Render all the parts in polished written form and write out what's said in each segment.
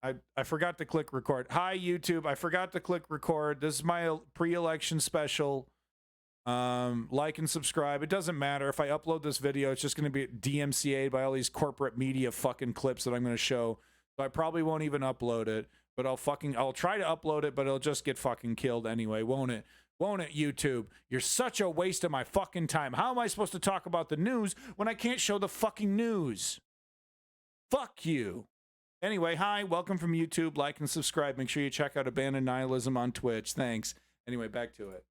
I forgot to click record. Hi, YouTube. I forgot to click record. This is my pre-election special. Like and subscribe. It doesn't matter. If I upload this video, it's just going to be DMCA'd by all these corporate media fucking clips that I'm going to show. So I probably won't even upload it. But I'll try to upload it, but it'll just get fucking killed anyway, won't it? Won't it, YouTube? You're such a waste of my fucking time. How am I supposed to talk about the news when I can't show the fucking news? Fuck you. Anyway, hi, welcome from YouTube. Like and subscribe. Make sure you check out Abandoned Nihilism on Twitch. Thanks. Anyway, back to it.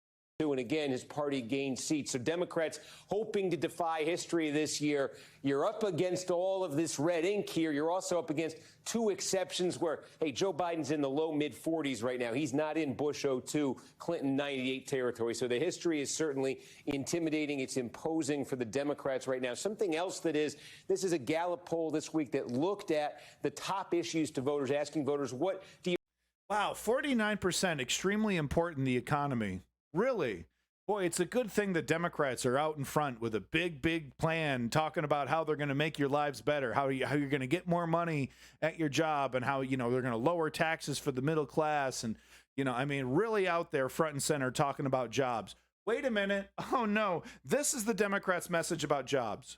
And again, his party gained seats. So Democrats hoping to defy history this year. You're up against all of this red ink here. You're also up against two exceptions where, hey, Joe Biden's in the low mid-40s right now. He's not in Bush 02, Clinton 98 territory. So the history is certainly intimidating. It's imposing for the Democrats right now. Something else that is, this is a Gallup poll this week that looked at the top issues to voters, asking voters, what do you... Wow, 49%, extremely important, the economy. Really? Boy, it's a good thing that Democrats are out in front with a big plan talking about how they're going to make your lives better, how you're going to get more money at your job, and how, they're going to lower taxes for the middle class. And, really out there front and center talking about jobs. Wait a minute. Oh, no. This is the Democrats' message about jobs.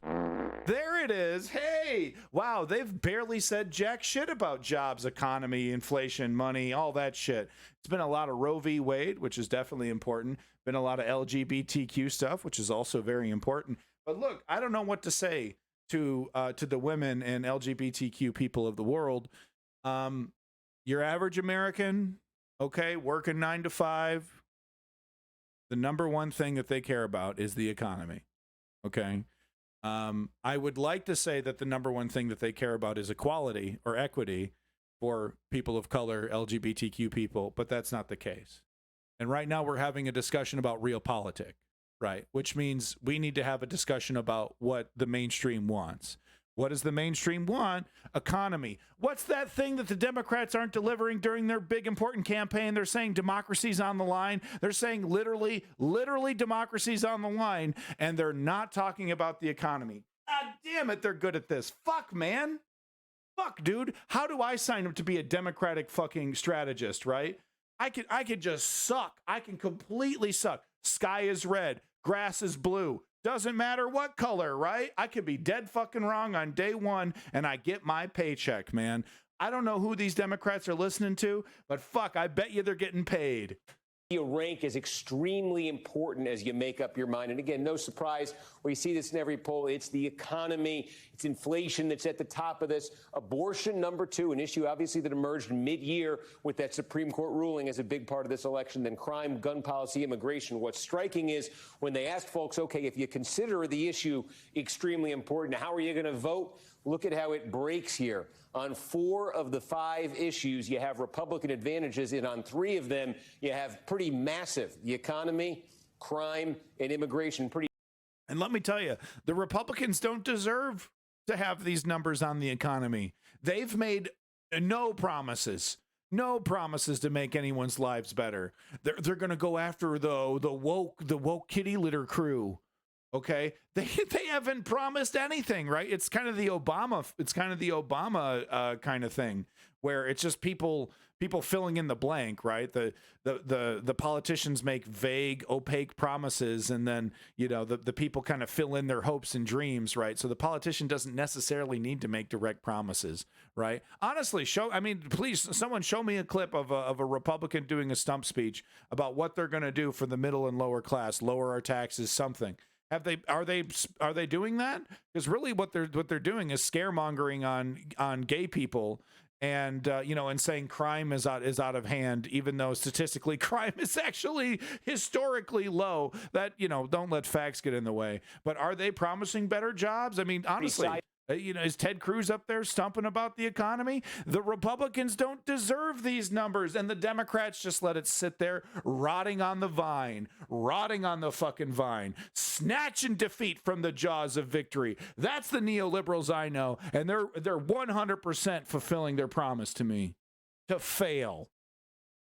There it is. Hey, wow, they've barely said jack shit about jobs, economy, inflation, money, all that shit. It's been a lot of Roe v. Wade, which is definitely important. Been a lot of LGBTQ stuff, which is also very important. But look, I don't know what to say to the women and LGBTQ people of the world. Your average American, okay, working 9 to 5. The number one thing that they care about is the economy. Okay. I would like to say that the number one thing that they care about is equality or equity for people of color, LGBTQ people, but that's not the case. And right now we're having a discussion about realpolitik, right? Which means we need to have a discussion about what the mainstream wants. What does the mainstream want? Economy. What's that thing that the Democrats aren't delivering during their big important campaign? They're saying democracy's on the line. They're saying literally democracy's on the line, and they're not talking about the economy. God damn it, they're good at this. Fuck, man. Fuck, dude. How do I sign up to be a Democratic fucking strategist, right? I could just suck. I can completely suck. Sky is red. Grass is blue. Doesn't matter what color, right? I could be dead fucking wrong on day one, and I get my paycheck, man. I don't know who these Democrats are listening to, but fuck, I bet you they're getting paid. You rank is extremely important as you make up your mind. And again, no surprise, we see this in every poll. It's the economy, it's inflation that's at the top of this. Abortion, number two, an issue obviously that emerged mid-year with that Supreme Court ruling as a big part of this election. Then crime, gun policy, immigration. What's striking is when they asked folks, okay, if you consider the issue extremely important, how are you going to vote? Look at how it breaks here. On 4 of the 5 issues, you have Republican advantages, and on 3 of them, you have pretty massive. The economy, crime, and immigration. And let me tell you, the Republicans don't deserve to have these numbers on the economy. They've made no promises to make anyone's lives better. They're going to go after the woke kitty litter crew. Okay, they haven't promised anything, right? It's kind of the Obama kind of thing, where it's just people filling in the blank, right? The politicians make vague, opaque promises, and then the people kind of fill in their hopes and dreams, right? So the politician doesn't necessarily need to make direct promises, right? Honestly, please, someone show me a clip of a Republican doing a stump speech about what they're going to do for the middle and lower class, lower our taxes, something. Are they doing that? Because really what they're doing is scaremongering on gay people, and and saying crime is out of hand, even though statistically crime is actually historically low. That don't let facts get in the way. But are they promising better jobs? I mean, honestly. Is Ted Cruz up there stumping about the economy? The Republicans don't deserve these numbers, and the Democrats just let it sit there, rotting on the fucking vine, snatching defeat from the jaws of victory. That's the neoliberals I know, and they're 100% fulfilling their promise to me to fail.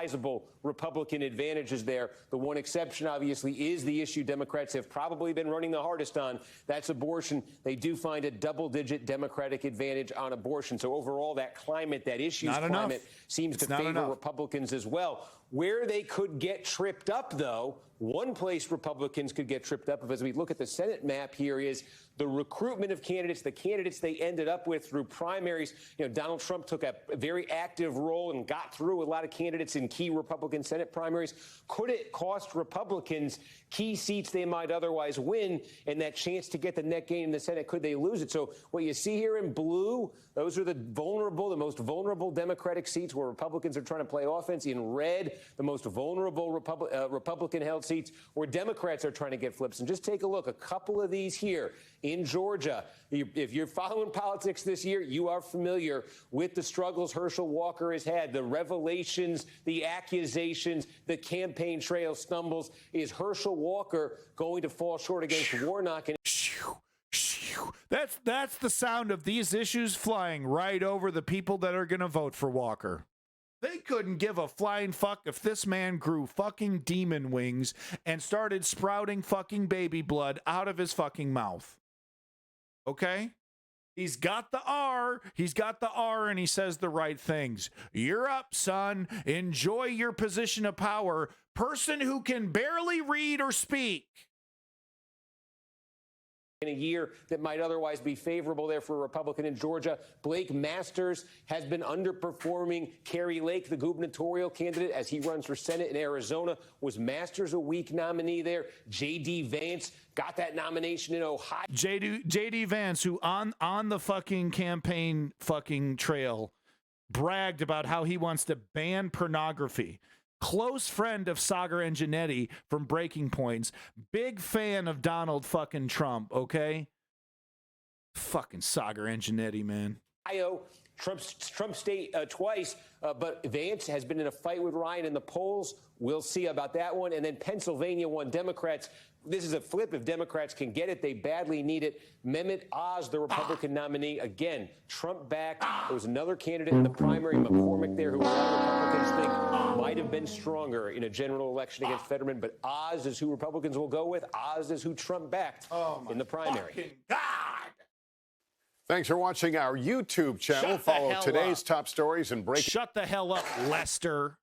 Sizable Republican advantages there. The one exception, obviously, is the issue Democrats have probably been running the hardest on. That's abortion. They do find a double-digit Democratic advantage on abortion. So overall, that climate, that issues climate, seems to favor Republicans as well. Where they could get tripped up, though, one place Republicans could get tripped up, as we look at the Senate map here, is the recruitment of candidates, the candidates they ended up with through primaries. You know, Donald Trump took a very active role and got through a lot of candidates in key Republican Senate primaries. Could it cost Republicans key seats they might otherwise win and that chance to get the net gain in the Senate? Could they lose it? So what you see here in blue, those are the most vulnerable Democratic seats where Republicans are trying to play offense. In red, the most vulnerable Republican-held seats where Democrats are trying to get flips. And just take a look, a couple of these here in Georgia. If you're following politics this year, you are familiar with the struggles Herschel Walker has had, the revelations, the accusations, the campaign trail stumbles. Is Herschel Walker going to fall short against Warnock? That's the sound of these issues flying right over the people that are going to vote for Walker. They couldn't give a flying fuck if this man grew fucking demon wings and started sprouting fucking baby blood out of his fucking mouth. Okay? He's got the R, and he says the right things. You're up, son. Enjoy your position of power. Person who can barely read or speak. In a year that might otherwise be favorable there for a Republican in Georgia. Blake Masters has been underperforming. Carrie Lake, the gubernatorial candidate, as he runs for Senate in Arizona. Was Masters a weak nominee there? J.D. Vance got that nomination in Ohio. J.D. Vance, who on the fucking campaign fucking trail bragged about how he wants to ban pornography. Close friend of Sagar Enginetti from Breaking Points. Big fan of Donald fucking Trump, okay? Fucking Sagar Enginetti, man. Ohio, Trump state twice, but Vance has been in a fight with Ryan in the polls. We'll see about that one. And then Pennsylvania won. Democrats, this is a flip. If Democrats can get it, they badly need it. Mehmet Oz, the Republican nominee, again, Trump back. There was another candidate in the primary, McCormick there, who a lot of Republicans think might have been stronger in a general election against Fetterman. But Oz is who Republicans will go with. Oz is who Trump backed in the primary. God. Thanks for watching our YouTube channel. Follow today's top stories and break. Shut the hell up, Lester.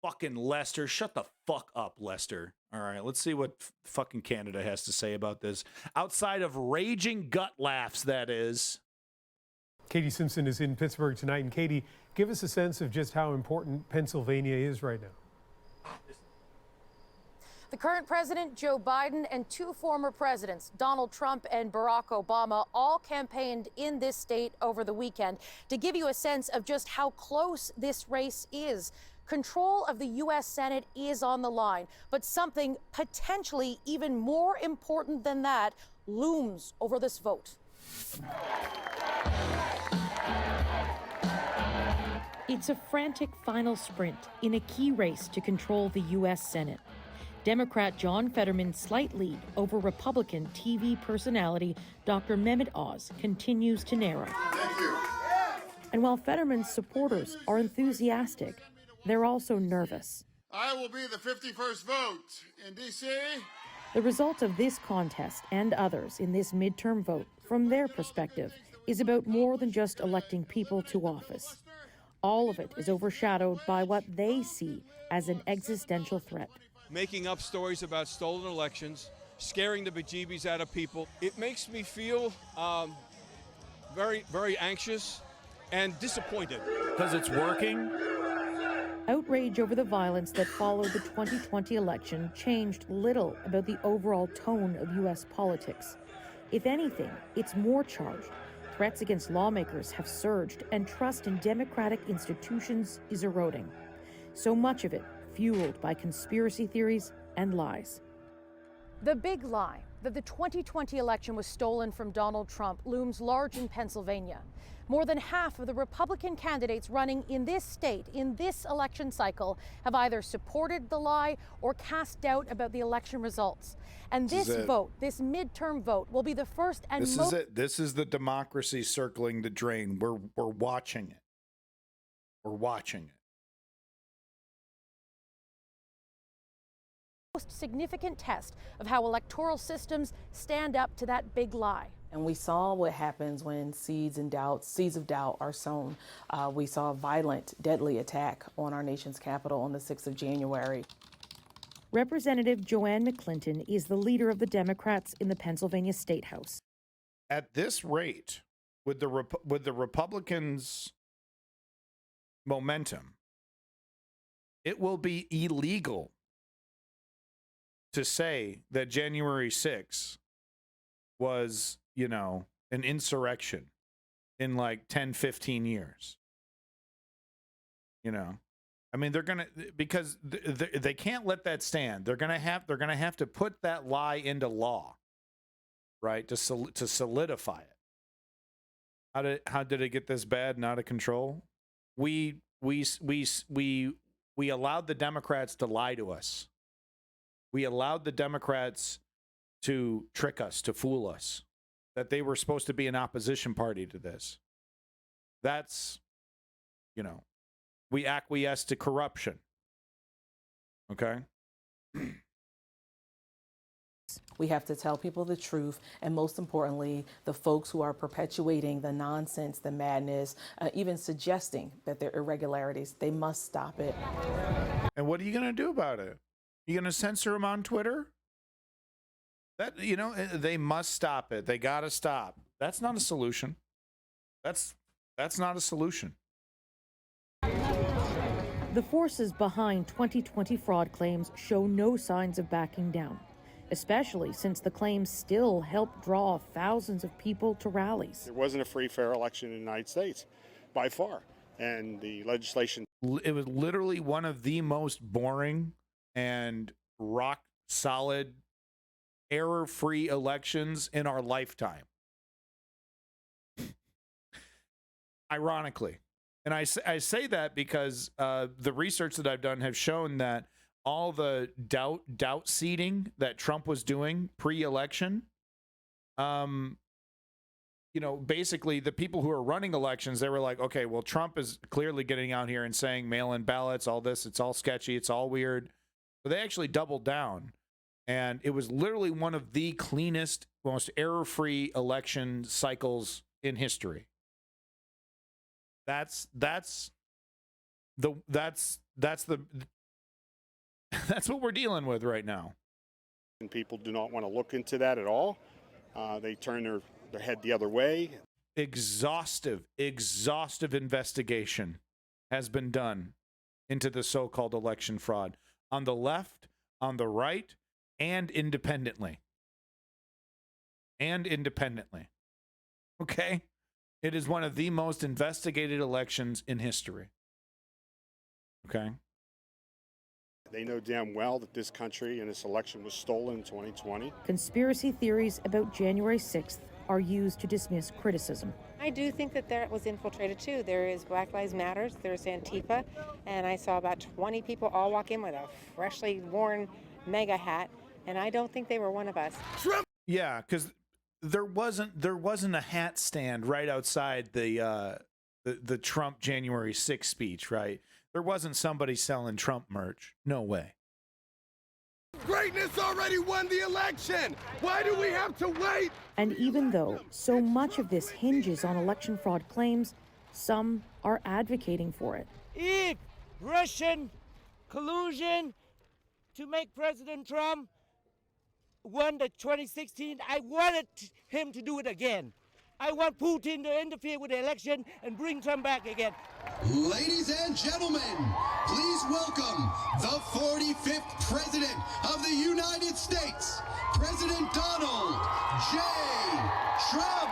Fucking Lester. Shut the fuck up, Lester. All right, let's see what fucking Canada has to say about this. Outside of raging gut laughs, that is. Katie Simpson is in Pittsburgh tonight. And Katie, give us a sense of just how important Pennsylvania is right now. The current president, Joe Biden, and two former presidents, Donald Trump and Barack Obama, all campaigned in this state over the weekend. To give you a sense of just how close this race is, control of the U.S. Senate is on the line, but something potentially even more important than that looms over this vote. It's a frantic final sprint in a key race to control the U.S. Senate. Democrat John Fetterman's slight lead over Republican TV personality Dr. Mehmet Oz continues to narrow. Thank you. And while Fetterman's supporters are enthusiastic, they're also nervous. I will be the 51st vote in D.C. The result of this contest and others in this midterm vote, from their perspective, is about more than just electing people to office. All of it is overshadowed by what they see as an existential threat. Making up stories about stolen elections, scaring the bejeebies out of people. It makes me feel very, very anxious and disappointed. Because it's working? Outrage over the violence that followed the 2020 election changed little about the overall tone of U.S. politics. If anything, it's more charged. Threats against lawmakers have surged, and trust in democratic institutions is eroding. So much of it fueled by conspiracy theories and lies. The big lie that the 2020 election was stolen from Donald Trump looms large in Pennsylvania. More than half of the Republican candidates running in this state in this election cycle have either supported the lie or cast doubt about the election results. And this vote, this midterm vote, will be the first and This is it. This is the democracy circling the drain. We're watching it. We're watching it. most significant test of how electoral systems stand up to that big lie. And we saw what happens when seeds of doubt are sown. We saw a violent, deadly attack on our nation's capital on the 6th of January. Representative Joanne McClinton is the leader of the Democrats in the Pennsylvania State House. At this rate, with the Republicans' momentum, it will be illegal to say that January 6th was, an insurrection in like 10, 15 years. I mean, they're going to, because they can't let that stand. They're going to have to put that lie into law, right? To solidify it. How did it get this bad and out of control? We allowed the Democrats to lie to us. We allowed the Democrats to trick us, to fool us, that they were supposed to be an opposition party to this. That's, we acquiesce to corruption. Okay? We have to tell people the truth, and most importantly, the folks who are perpetuating the nonsense, the madness, even suggesting that there are irregularities, they must stop it. And what are you going to do about it? You going to censor them on Twitter? They must stop it. They got to stop. That's not a solution. That's not a solution. The forces behind 2020 fraud claims show no signs of backing down, especially since the claims still help draw thousands of people to rallies. There wasn't a free, fair election in the United States, by far. And the legislation... It was literally one of the most boring and rock-solid, error-free elections in our lifetime. Ironically. And I say that because the research that I've done have shown that all the doubt seeding that Trump was doing pre-election, basically the people who are running elections, they were like, okay, well, Trump is clearly getting out here and saying mail-in ballots, all this, it's all sketchy, it's all weird. But they actually doubled down. And it was literally one of the cleanest, most error-free election cycles in history. That's what we're dealing with right now. And people do not want to look into that at all. They turn their head the other way. Exhaustive investigation has been done into the so-called election fraud on the left, on the right, and independently. Okay? It is one of the most investigated elections in history. Okay? They know damn well that this country and this election was stolen in 2020. Conspiracy theories about January 6th are used to dismiss criticism. I do think that there was infiltrated too. There is Black Lives Matter, there's Antifa, and I saw about 20 people all walk in with a freshly worn MAGA hat, and I don't think they were one of us. Yeah, because there wasn't a hat stand right outside the Trump January 6th speech, right? There wasn't somebody selling Trump merch. No way. Greatness already won the election. Why do we have to wait? And even though so much of this hinges on election fraud claims, some are advocating for it. If Russian collusion to make President Trump won the 2016, I wanted him to do it again. I want Putin to interfere with the election and bring Trump back again. Ladies and gentlemen, please welcome the 45th President of the United States, President Donald J. Trump.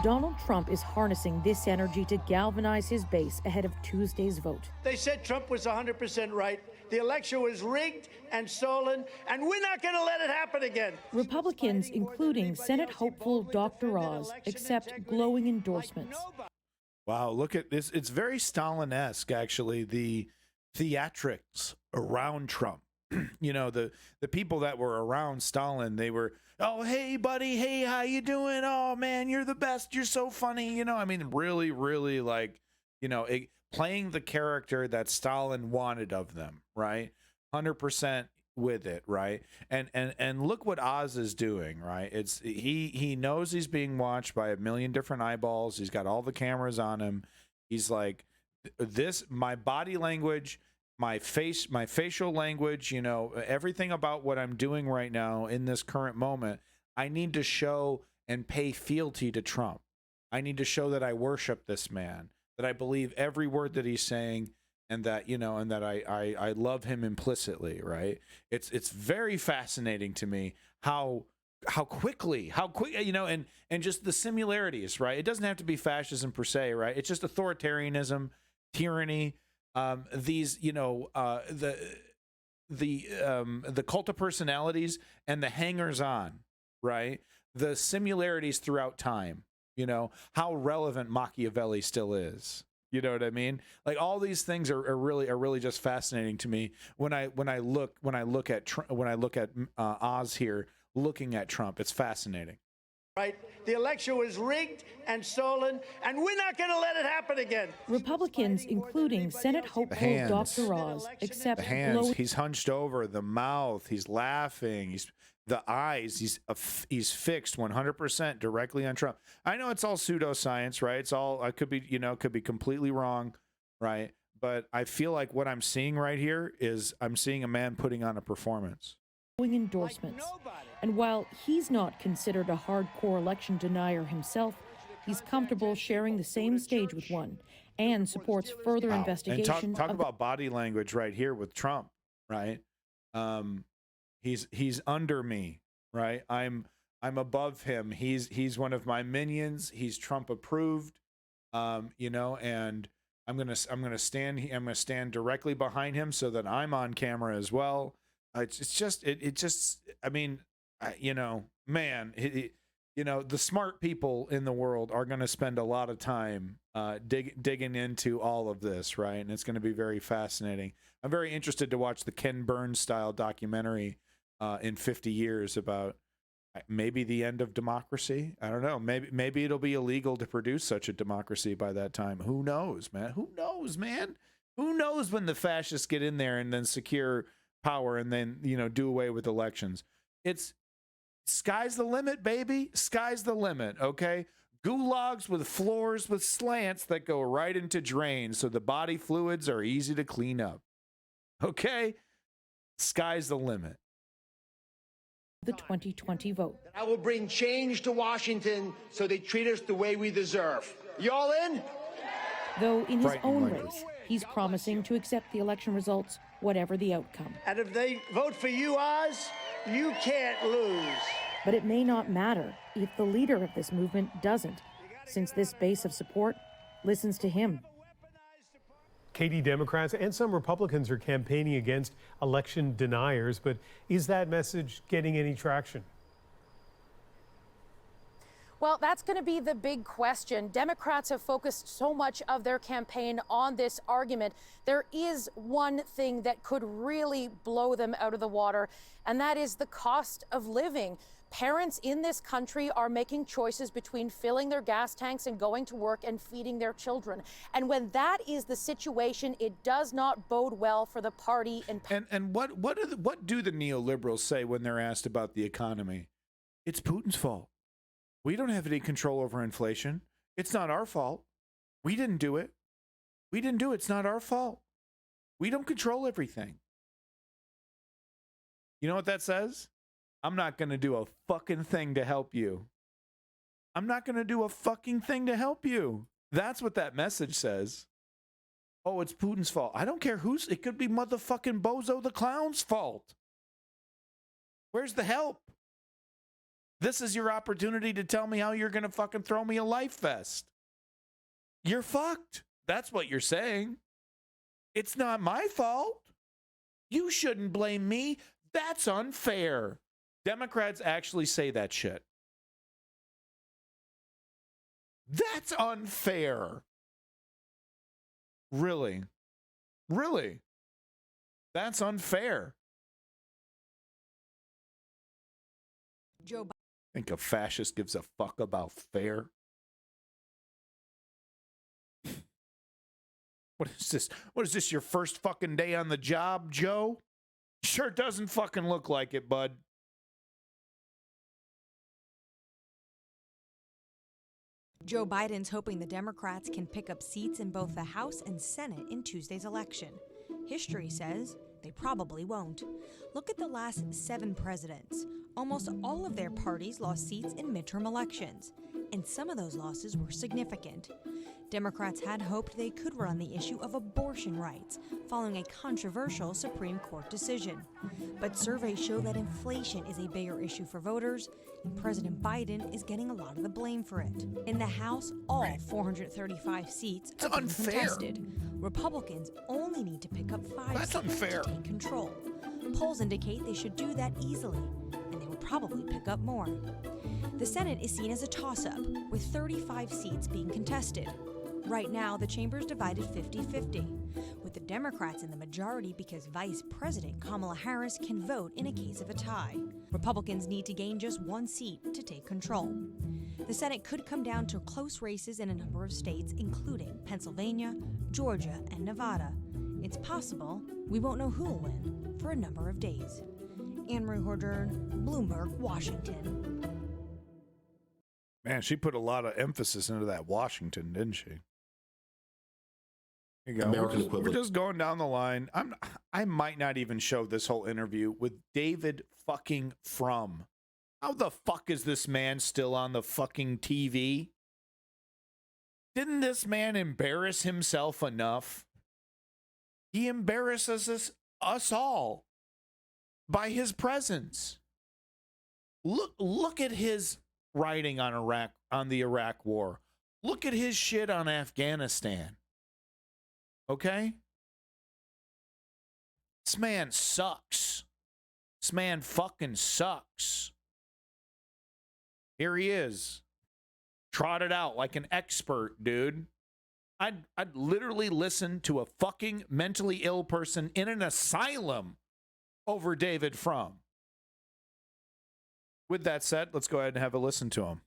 Donald Trump is harnessing this energy to galvanize his base ahead of Tuesday's vote. They said Trump was 100% right. The election was rigged and stolen, and we're not going to let it happen again. Republicans, including Senate hopeful Dr. Oz, accept glowing endorsements. Wow, look at this. It's very Stalin-esque, actually, the theatrics around Trump. The people that were around Stalin, they were, oh, hey, buddy, hey, how you doing? Oh, man, you're the best. You're so funny. Really, really playing the character that Stalin wanted of them, right? 100% with it, right? And look what Oz is doing, right? It's he knows he's being watched by a million different eyeballs. He's got all the cameras on him. He's like, this, my body language, my facial language, you know, everything about what I'm doing right now in this current moment, I need to show and pay fealty to Trump. I need to show that I worship this man, that I believe every word that he's saying, and that, you know, and that I love him implicitly, right? It's very fascinating to me how quick, you know, and just the similarities, right? It doesn't have to be fascism per se, right? It's just authoritarianism, tyranny, these, you know, the cult of personalities and the hangers-on, right? The similarities throughout time, you know, how relevant Machiavelli still is. You know what I mean? Like, all these things are really just fascinating to me when I look at Oz here looking at Trump. It's fascinating. Right? The election was rigged and stolen, and we're not going to let it happen again. Republicans, including Senate hopeful Dr. Oz, accept the hands. He's hunched over, the mouth. He's laughing. The eyes. He's fixed 100% directly on Trump. I know it's all pseudoscience, right? It's all, I could be, you know, could be completely wrong, right? But I feel like what I'm seeing right here is I'm seeing a man putting on a performance. Endorsements. And while he's not considered a hardcore election denier himself, he's comfortable sharing the same stage with one and supports further investigation. And talk about body language right here with Trump, right? He's under me, right? I'm above him. He's one of my minions. He's Trump approved, you know, and I'm gonna stand directly behind him so that I'm on camera as well. It's just I mean, you know, man, you know, the smart people in the world are going to spend a lot of time digging into all of this, right? And it's going to be very fascinating. I'm very interested to watch the Ken Burns style documentary in 50 years about maybe the end of democracy. I don't know. Maybe it'll be illegal to produce such a democracy by that time. Who knows, man? Who knows, man? Who knows when the fascists get in there and then secure power and then, you know, do away with elections. It's sky's the limit, baby. Sky's the limit, okay? Gulags with floors with slants that go right into drains so the body fluids are easy to clean up. Okay? Sky's the limit. The 2020 vote. I will bring change to Washington so they treat us the way we deserve. You all in? Though in his own race, he's promising to accept the election results, whatever the outcome. And if they vote for you, Oz, you can't lose. But it may not matter if the leader of this movement doesn't, since this base of support listens to him. Katie, Democrats and some Republicans are campaigning against election deniers, but is that message getting any traction? Well, that's going to be the big question. Democrats have focused so much of their campaign on this argument. There is one thing that could really blow them out of the water, and that is the cost of living. Parents in this country are making choices between filling their gas tanks and going to work and feeding their children. And when that is the situation, it does not bode well for the party. And what do the neoliberals say when they're asked about the economy? It's Putin's fault. We don't have any control over inflation. It's not our fault. We didn't do it. We didn't do it. It's not our fault. We don't control everything. You know what that says? I'm not going to do a fucking thing to help you. I'm not going to do a fucking thing to help you. That's what that message says. Oh, it's Putin's fault. I don't care whose. It could be motherfucking Bozo the Clown's fault. Where's the help? This is your opportunity to tell me how you're going to fucking throw me a life vest. You're fucked. That's what you're saying. It's not my fault. You shouldn't blame me. That's unfair. Democrats actually say that shit. That's unfair. Really? Really? That's unfair. Joe Biden. Think a fascist gives a fuck about fair? What is this? What is this, your first fucking day on the job, Joe? Sure doesn't fucking look like it, bud. Joe Biden's hoping the Democrats can pick up seats in both the House and Senate in Tuesday's election. History says they probably won't. Look at the last 7 presidents. Almost all of their parties lost seats in midterm elections, and some of those losses were significant. Democrats had hoped they could run the issue of abortion rights following a controversial Supreme Court decision. But surveys show that inflation is a bigger issue for voters, and President Biden is getting a lot of the blame for it. In the House, all 435 seats are being contested. Republicans only need to pick up 5 seats to take control. Polls indicate they should do that easily, and they will probably pick up more. The Senate is seen as a toss-up, with 35 seats being contested. Right now, the chamber is divided 50-50, with the Democrats in the majority because Vice President Kamala Harris can vote in a case of a tie. Republicans need to gain just 1 seat to take control. The Senate could come down to close races in a number of states, including Pennsylvania, Georgia, and Nevada. It's possible we won't know who will win for a number of days. Anne-Marie Hordern, Bloomberg, Washington. Man, she put a lot of emphasis into that Washington, didn't she? Here you go. We're just going down the line. I might not even show this whole interview with David fucking Frum. How the fuck is this man still on the fucking TV? Didn't this man embarrass himself enough? He embarrasses us all by his presence. Look at his writing on the Iraq war. Look at his shit on Afghanistan. Okay? This man sucks. This man fucking sucks. Here he is. Trotted out like an expert, dude. I'd literally listen to a fucking mentally ill person in an asylum over David Frum. With that said, let's go ahead and have a listen to him.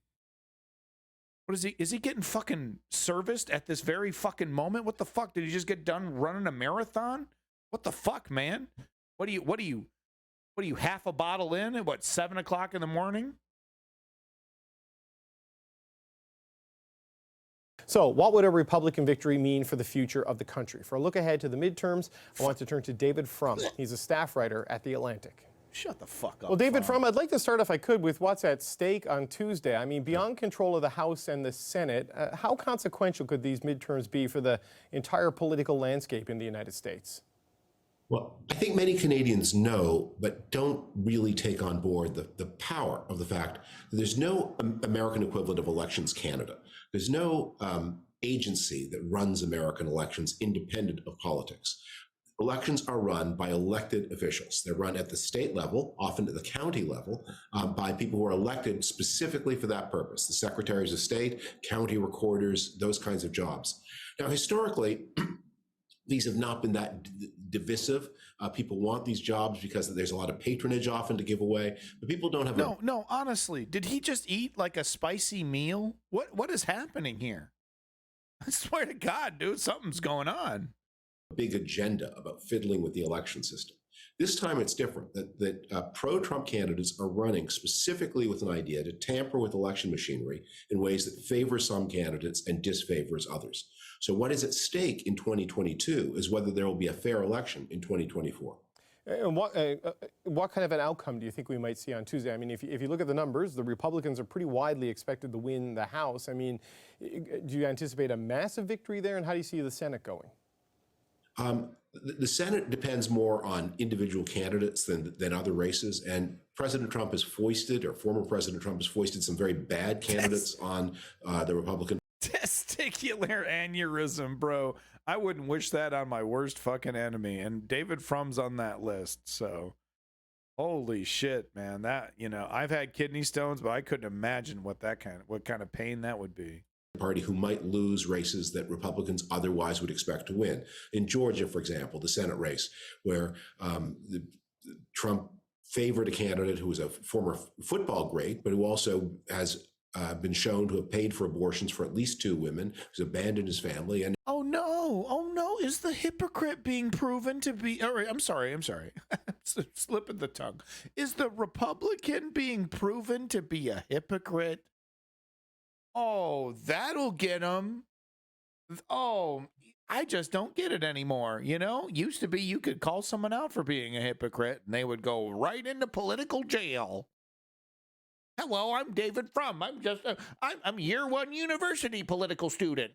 What is he? Is he getting fucking serviced at this very fucking moment? What the fuck? Did he just get done running a marathon? What the fuck, man? What are you half a bottle in at what, 7 o'clock in the morning? So what would a Republican victory mean for the future of the country? For a look ahead to the midterms, I want to turn to David Frum. He's a staff writer at The Atlantic. Shut the fuck up. Well, David Frum, I'd like to start, if I could, with what's at stake on Tuesday. I mean, beyond control of the House and the Senate, how consequential could these midterms be for the entire political landscape in the United States? Well, I think many Canadians know, but don't really take on board the power of the fact that there's no American equivalent of Elections Canada. There's no agency that runs American elections independent of politics. Elections are run by elected officials. They're run at the state level, often at the county level, by people who are elected specifically for that purpose. The secretaries of state, county recorders, those kinds of jobs. Now, historically, these have not been that divisive. People want these jobs because there's a lot of patronage often to give away, but people don't have No, honestly, did he just eat like a spicy meal? What is happening here? I swear to God, dude, something's going on. Big agenda about fiddling with the election system. This time it's different, that pro-Trump candidates are running specifically with an idea to tamper with election machinery in ways that favor some candidates and disfavors others. So what is at stake in 2022 is whether there will be a fair election in 2024. And what kind of an outcome do you think we might see on Tuesday? I mean, if you look at the numbers, the Republicans are pretty widely expected to win the House. I mean, do you anticipate a massive victory there, and how do you see the Senate going? The Senate depends more on individual candidates than other races, and President Trump has foisted, or former President Trump has foisted, some very bad candidates on the Republican. Testicular aneurysm, bro. I wouldn't wish that on my worst fucking enemy, and David Frum's on that list, so holy shit, man. That, you know, I've had kidney stones, but I couldn't imagine what kind of pain that would be. Party who might lose races that Republicans otherwise would expect to win. In Georgia, for example, the Senate race, where Trump favored a candidate who was a former football great, but who also has been shown to have paid for abortions for at least 2 women, who's abandoned his family. And oh no, is the hypocrite being proven to be? All right, I'm sorry. slip of the tongue. Is the Republican being proven to be a hypocrite? Oh, that'll get him. Oh, I just don't get it anymore. You know, used to be you could call someone out for being a hypocrite and they would go right into political jail. Hello, I'm David Frum. I'm just I'm year one university political student.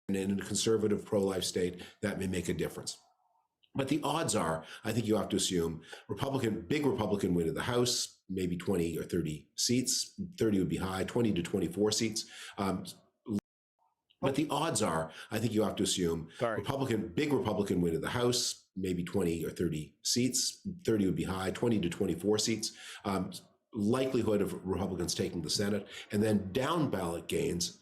And in a conservative pro-life state, that may make a difference. But the odds are, I think you have to assume, big Republican win in the House, maybe 20 or 30 seats. 30 would be high, 20 to 24 seats. But the odds are, I think you have to assume, big Republican win in the House, maybe 20 or 30 seats. 30 would be high, 20 to 24 seats. Likelihood of Republicans taking the Senate, and then down ballot gains,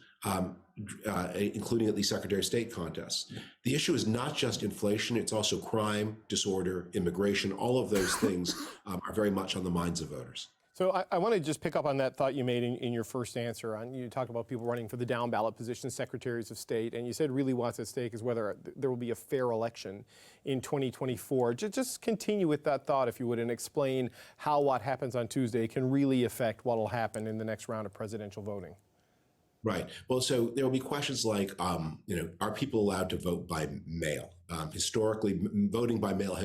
including at least Secretary of State contests. The issue is not just inflation, it's also crime, disorder, immigration. All of those things are very much on the minds of voters. So I want to just pick up on that thought you made in your first answer. You talked about people running for the down ballot positions, secretaries of state, and you said really what's at stake is whether there will be a fair election in 2024. Just continue with that thought, if you would, and explain how what happens on Tuesday can really affect what will happen in the next round of presidential voting. Right. Well, so there will be questions like, are people allowed to vote by mail? Historically, voting by mail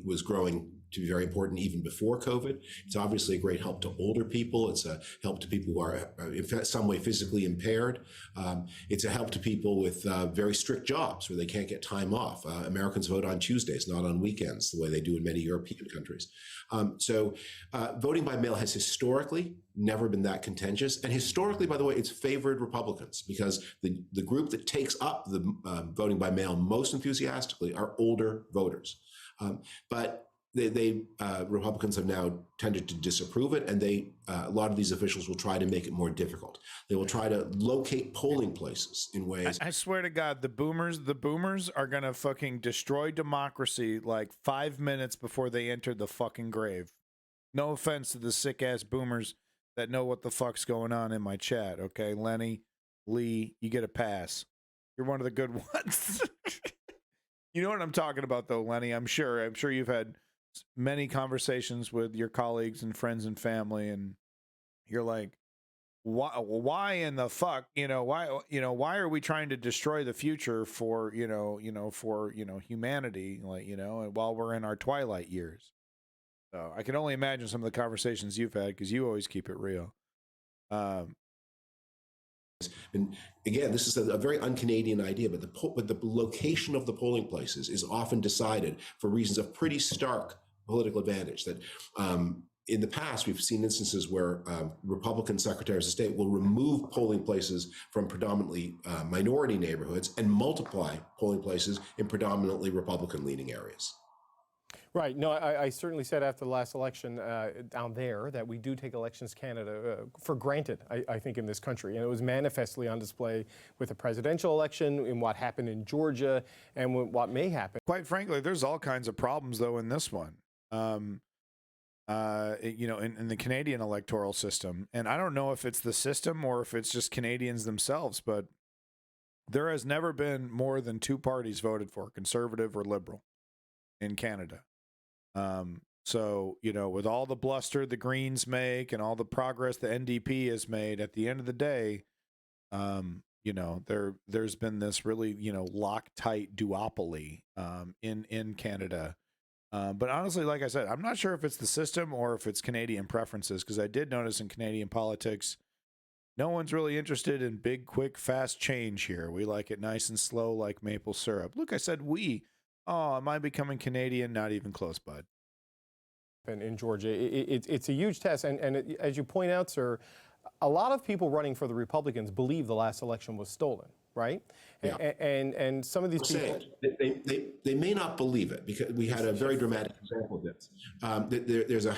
was growing to be very important even before COVID. It's obviously a great help to older people. It's a help to people who are in some way physically impaired. It's a help to people with very strict jobs where they can't get time off. Americans vote on Tuesdays, not on weekends, the way they do in many European countries. So voting by mail has historically never been that contentious. And historically, by the way, it's favored Republicans because the group that takes up the voting by mail most enthusiastically are older voters. But Republicans have now tended to disapprove it, and a lot of these officials will try to make it more difficult. They will try to locate polling places in ways. I swear to God, the boomers are gonna fucking destroy democracy like 5 minutes before they enter the fucking grave. No offense to the sick ass boomers that know what the fuck's going on in my chat. Okay, Lenny, Lee, you get a pass. You're one of the good ones. You know what I'm talking about, though, Lenny. I'm sure you've had many conversations with your colleagues and friends and family, and you're like, why in the fuck, why are we trying to destroy the future for humanity, while we're in our twilight years? So I can only imagine some of the conversations you've had, because you always keep it real. And again, this is a very un-Canadian idea, but the location of the polling places is often decided for reasons of pretty stark political advantage. That in the past, we've seen instances where Republican secretaries of state will remove polling places from predominantly minority neighborhoods and multiply polling places in predominantly Republican-leaning areas. Right. No, I certainly said after the last election down there that we do take Elections Canada for granted, I think, in this country. And it was manifestly on display with the presidential election, in what happened in Georgia, and what may happen. Quite frankly, there's all kinds of problems, though, in this one. In the Canadian electoral system. And I don't know if it's the system or if it's just Canadians themselves, but there has never been more than two parties voted for, Conservative or Liberal, in Canada. So, with all the bluster the Greens make and all the progress the NDP has made, at the end of the day, there's been this really, Loctite duopoly in Canada. But honestly, like I said, I'm not sure if it's the system or if it's Canadian preferences, because I did notice in Canadian politics, no one's really interested in big, quick, fast change here. We like it nice and slow, like maple syrup. Look, I said we. Oh, am I becoming Canadian? Not even close, bud. In Georgia, it's a huge test. And as you point out, sir, a lot of people running for the Republicans believe the last election was stolen, right? Yeah. And some of these people... They may not believe it, because we had a very dramatic example of this. There's a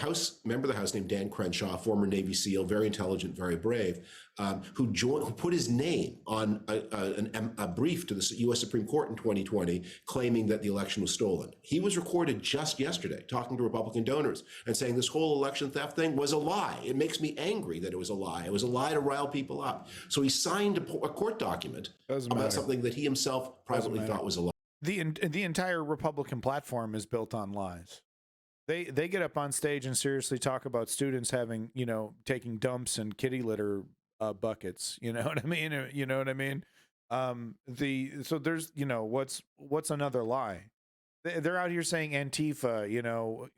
member of the House named Dan Crenshaw, former Navy SEAL, very intelligent, very brave, who put his name on a brief to the U.S. Supreme Court in 2020 claiming that the election was stolen. He was recorded just yesterday talking to Republican donors and saying this whole election theft thing was a lie. It makes me angry that it was a lie. It was a lie to rile people up. So he signed a court document about something that he himself privately thought was a lie. the entire Republican platform is built on lies. They get up on stage and seriously talk about students having, taking dumps in kitty litter buckets. You know what I mean? You know what I mean? So there's, what's another lie? They're out here saying Antifa,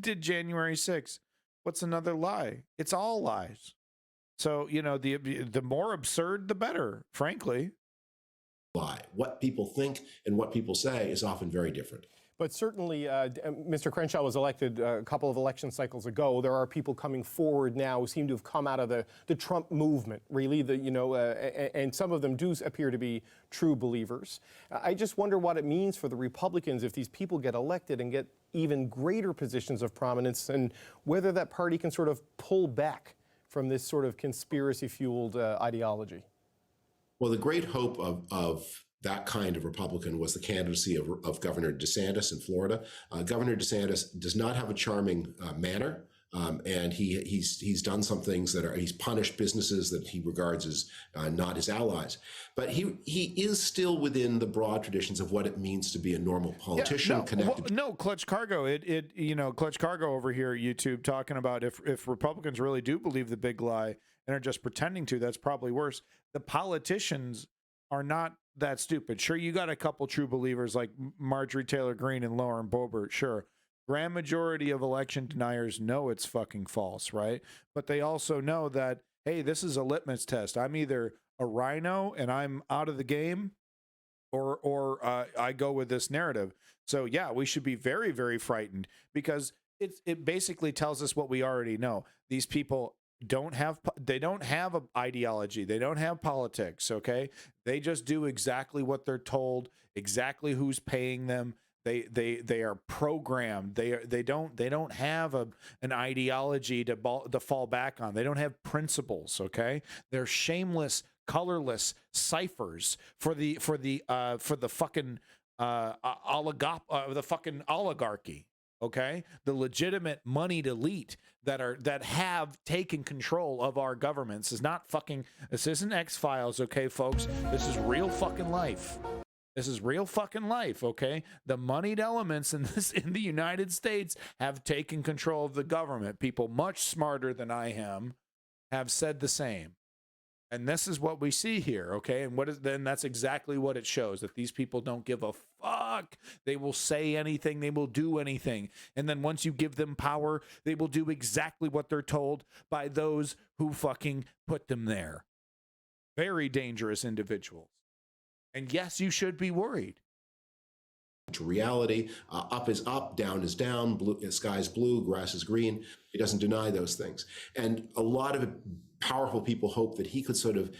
did January 6th. What's another lie? It's all lies. So, the more absurd, the better, frankly. Lie. What people think and what people say is often very different. But certainly, Mr. Crenshaw was elected a couple of election cycles ago. There are people coming forward now who seem to have come out of the Trump movement, really, and some of them do appear to be true believers. I just wonder what it means for the Republicans if these people get elected and get even greater positions of prominence, and whether that party can sort of pull back from this sort of conspiracy-fueled ideology. Well, the great hope of that kind of Republican was the candidacy of Governor DeSantis in Florida. Governor DeSantis does not have a charming manner, and he's done some things he's punished businesses that he regards as not his allies. But he is still within the broad traditions of what it means to be a normal politician connected. No, Clutch Cargo. Clutch Cargo over here at YouTube talking about if Republicans really do believe the big lie and are just pretending to, that's probably worse. The politicians are not that stupid. Sure, you got a couple true believers like Marjorie Taylor Greene and Lauren Boebert. Sure. Grand majority of election deniers know it's fucking false, right? But they also know that, hey, this is a litmus test. I'm either a rhino and I'm out of the game, or I go with this narrative. So yeah, we should be very, very frightened, because it basically tells us what we already know. These people don't have an ideology. They don't have politics. Okay. They just do exactly what they're told, exactly who's paying them. They are programmed. They don't have an ideology to fall back on. They don't have principles. Okay. They're shameless, colorless ciphers for the fucking the fucking oligarchy. Okay, the legitimate moneyed elite that have taken control of our governments. This isn't X-Files, okay, folks? This is real fucking life. This is real fucking life, okay? The moneyed elements in the United States have taken control of the government. People much smarter than I am have said the same. And this is what we see here, okay? And then that's exactly what it shows, that these people don't give a fuck. They will say anything, they will do anything. And then once you give them power, they will do exactly what they're told by those who fucking put them there. Very dangerous individuals. And yes, you should be worried. To reality, up is up, down is down, blue, sky is blue, grass is green. He doesn't deny those things. And a lot of powerful people hope that he could sort of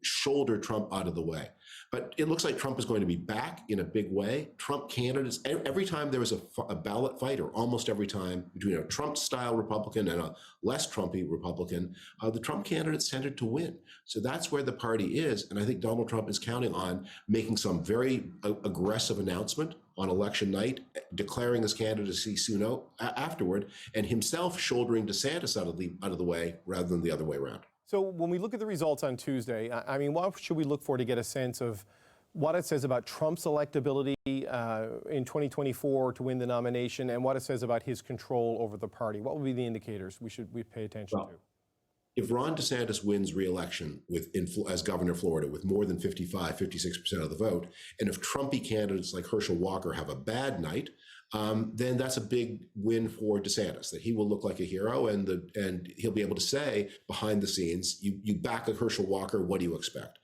shoulder Trump out of the way. But it looks like Trump is going to be back in a big way. Trump candidates, every time there was a ballot fight, or almost every time, between a Trump-style Republican and a less Trumpy Republican, the Trump candidates tended to win. So that's where the party is. And I think Donald Trump is counting on making some very aggressive announcement on election night, declaring his candidacy soon afterward, and himself shouldering DeSantis out of the way rather than the other way around. So when we look at the results on Tuesday, I mean, what should we look for to get a sense of what it says about Trump's electability in 2024 to win the nomination, and what it says about his control over the party? What would be the indicators we pay attention to? If Ron DeSantis wins re-election as governor of Florida with more than 56% of the vote, and if Trumpy candidates like Herschel Walker have a bad night, then that's a big win for DeSantis, that he will look like a hero, and he'll be able to say behind the scenes, you back a Herschel Walker, what do you expect?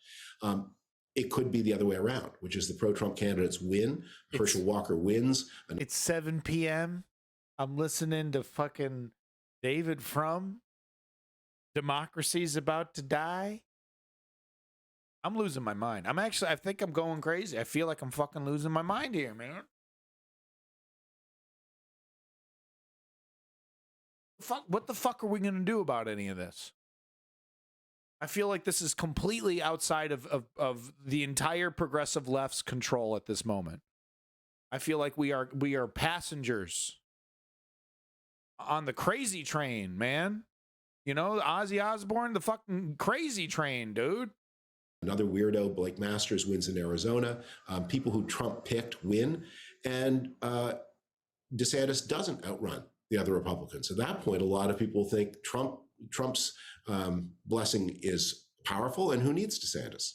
It could be the other way around, which is the pro-Trump candidates win, Herschel Walker wins. It's 7 p.m. I'm listening to fucking David Frum. Democracy's about to die. I'm losing my mind. I think I'm going crazy. I feel like I'm fucking losing my mind here, man. What the fuck are we going to do about any of this? I feel like this is completely outside of the entire progressive left's control at this moment. I feel like we are passengers on the crazy train, man. You know, Ozzy Osbourne, the fucking crazy train, dude. Another weirdo, Blake Masters, wins in Arizona. People who Trump picked win. And DeSantis doesn't outrun the other Republicans. At that point, a lot of people think Trump's blessing is powerful, and who needs DeSantis?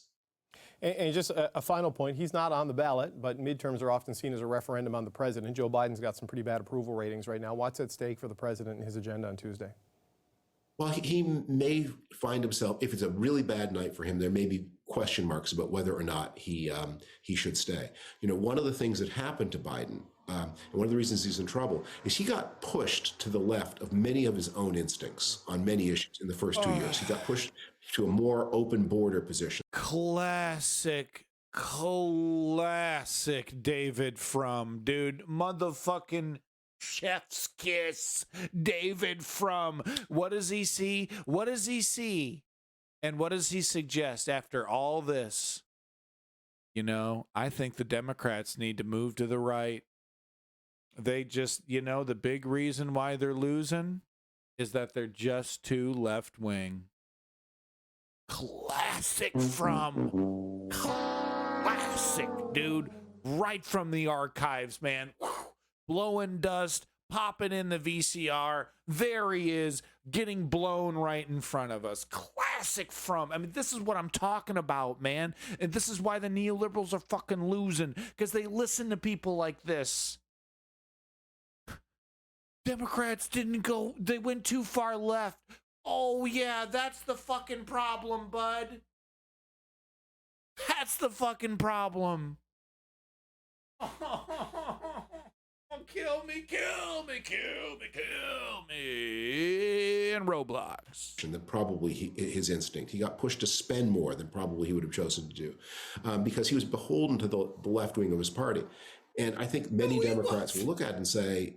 And just a final point, he's not on the ballot, but midterms are often seen as a referendum on the president. Joe Biden's got some pretty bad approval ratings right now. What's at stake for the president and his agenda on Tuesday? Well, he may find himself, if it's a really bad night for him, there may be question marks about whether or not he should stay. You know, one of the things that happened to Biden, and one of the reasons he's in trouble, is he got pushed to the left of many of his own instincts on many issues in the first 2 years. He got pushed to a more open border position. Classic David Frum, dude. Motherfucking chef's kiss. David Frum. What does he see? What does he see? And what does he suggest after all this? You know, I think the Democrats need to move to the right. They just, you know, the big reason why they're losing is that they're just too left wing. Classic Frum. Classic, dude. Right from the archives, man. Blowing dust, popping in the VCR. There he is, getting blown right in front of us. Classic Frum. I mean, this is what I'm talking about, man. And this is why the neoliberals are fucking losing, because they listen to people like this. Democrats didn't go, they went too far left. Oh, yeah, that's the fucking problem, bud. That's the fucking problem. Oh, kill me, kill me, kill me, kill me. And Roblox. And that probably his instinct. He got pushed to spend more than probably he would have chosen to do because he was beholden to the left wing of his party. And I think many Democrats will look at it and say,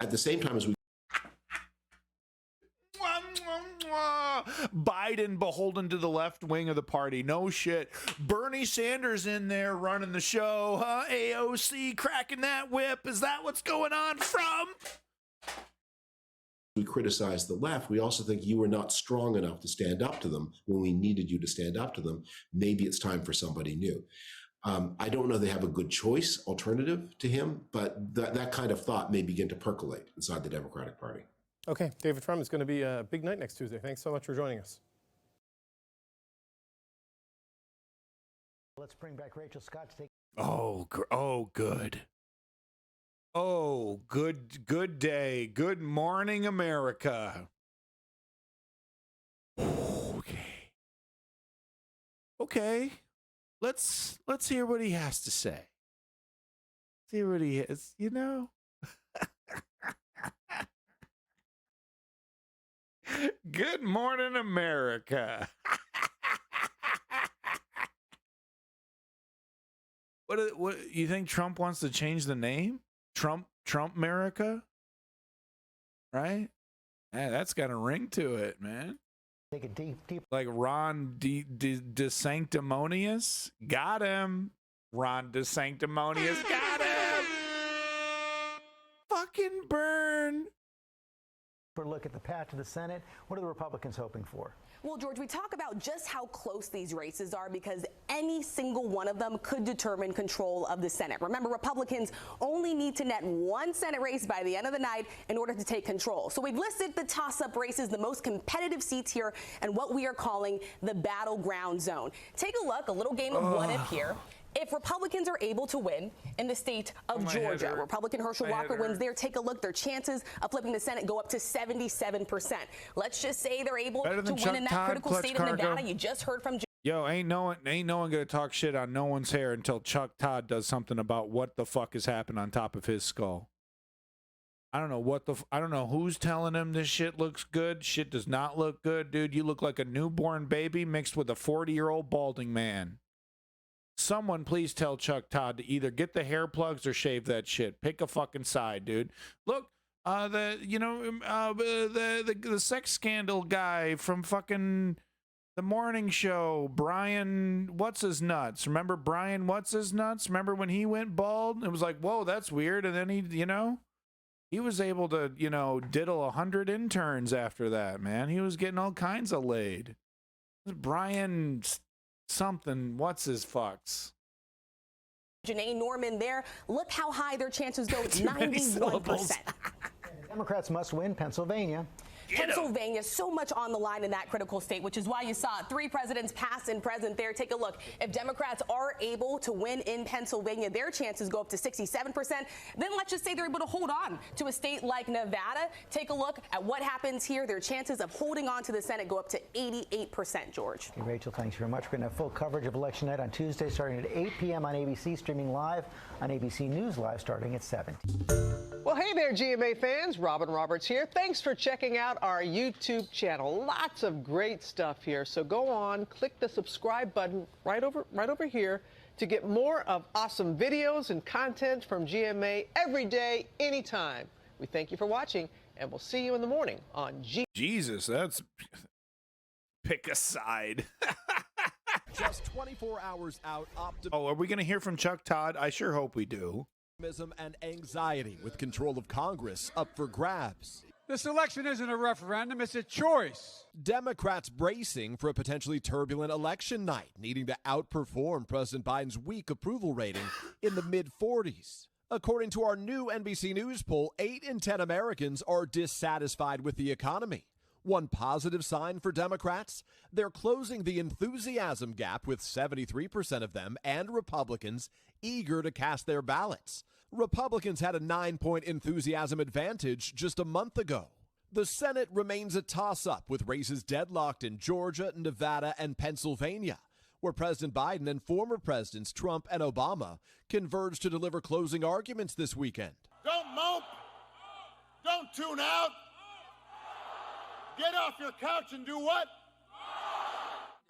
at the same time as we Biden beholden to the left wing of the party. No shit. Bernie Sanders in there running the show, huh? AOC cracking that whip. Is that what's going on from? We criticize the left. We also think you were not strong enough to stand up to them when we needed you to stand up to them. Maybe it's time for somebody new. I don't know they have a good choice alternative to him, but that kind of thought may begin to percolate inside the Democratic Party. Okay, David Frum, it's going to be a big night next Tuesday. Thanks so much for joining us. Let's bring back Rachel Scott to take. Oh, good. Oh, good day. Good morning, America. Okay. Let's hear what he has to say. See what he is, you know. Good morning, America. What you think Trump wants to change the name? Trump America? Right? Yeah, that's got a ring to it, man. Take a deep. Like Ron DeSanctimonious? Got him. Ron DeSanctimonious. Got him. Fucking burn. For a look at the path to the Senate, what are the Republicans hoping for? Well, George, we talk about just how close these races are because any single one of them could determine control of the Senate. Remember, Republicans only need to net one Senate race by the end of the night in order to take control. So we've listed the toss-up races, the most competitive seats here, and what we are calling the battleground zone. Take a look, a little game of what if here. If Republicans are able to win in the state of Georgia, Republican Herschel Walker wins there, take a look, their chances of flipping the Senate go up to 77%. Let's just say they're able to win in that critical state of Nevada. You just heard from Yo, ain't no one gonna talk shit on no one's hair until Chuck Todd does something about what the fuck has happened on top of his skull. I don't know I don't know who's telling him this shit looks good. Shit does not look good, dude. You look like a newborn baby mixed with a 40-year-old balding man. Someone please tell Chuck Todd to either get the hair plugs or shave that shit. Pick a fucking side, dude. Look, the sex scandal guy from fucking the morning show, Brian what's his nuts. Remember Brian what's his nuts? Remember when he went bald? It was like, whoa, that's weird. And then he was able to, diddle 100 interns after that, man. He was getting all kinds of laid. Brian something. What's his fucks? Janae Norman there. Look how high their chances go. 91%. Democrats must win Pennsylvania. Pennsylvania, so much on the line in that critical state, which is why you saw 3 presidents past and present there. Take a look. If Democrats are able to win in Pennsylvania, their chances go up to 67%. Then let's just say they're able to hold on to a state like Nevada. Take a look at what happens here. Their chances of holding on to the Senate go up to 88%, George. Okay, Rachel, thanks very much. We're going to have full coverage of Election Night on Tuesday starting at 8 p.m. on ABC, streaming live on ABC News Live starting at 7. Well, hey there, GMA fans. Robin Roberts here. Thanks for checking out our YouTube channel. Lots of great stuff here. So go on, click the subscribe button right over here to get more of awesome videos and content from GMA every day, anytime. We thank you for watching, and we'll see you in the morning on Jesus, that's pick a side. Just 24 hours out, Oh, are we going to hear from Chuck Todd? I sure hope we do. optimism and anxiety with control of Congress up for grabs. This election isn't a referendum, it's a choice. Democrats bracing for a potentially turbulent election night, needing to outperform President Biden's weak approval rating in the mid-40s. According to our new NBC News poll, 8 in 10 Americans are dissatisfied with the economy. One positive sign for Democrats, they're closing the enthusiasm gap with 73% of them and Republicans eager to cast their ballots. Republicans had a 9-point enthusiasm advantage just a month ago. The Senate remains a toss-up with races deadlocked in Georgia, Nevada, and Pennsylvania, where President Biden and former presidents Trump and Obama converge to deliver closing arguments this weekend. Don't mope. Don't tune out. Get off your couch and do what?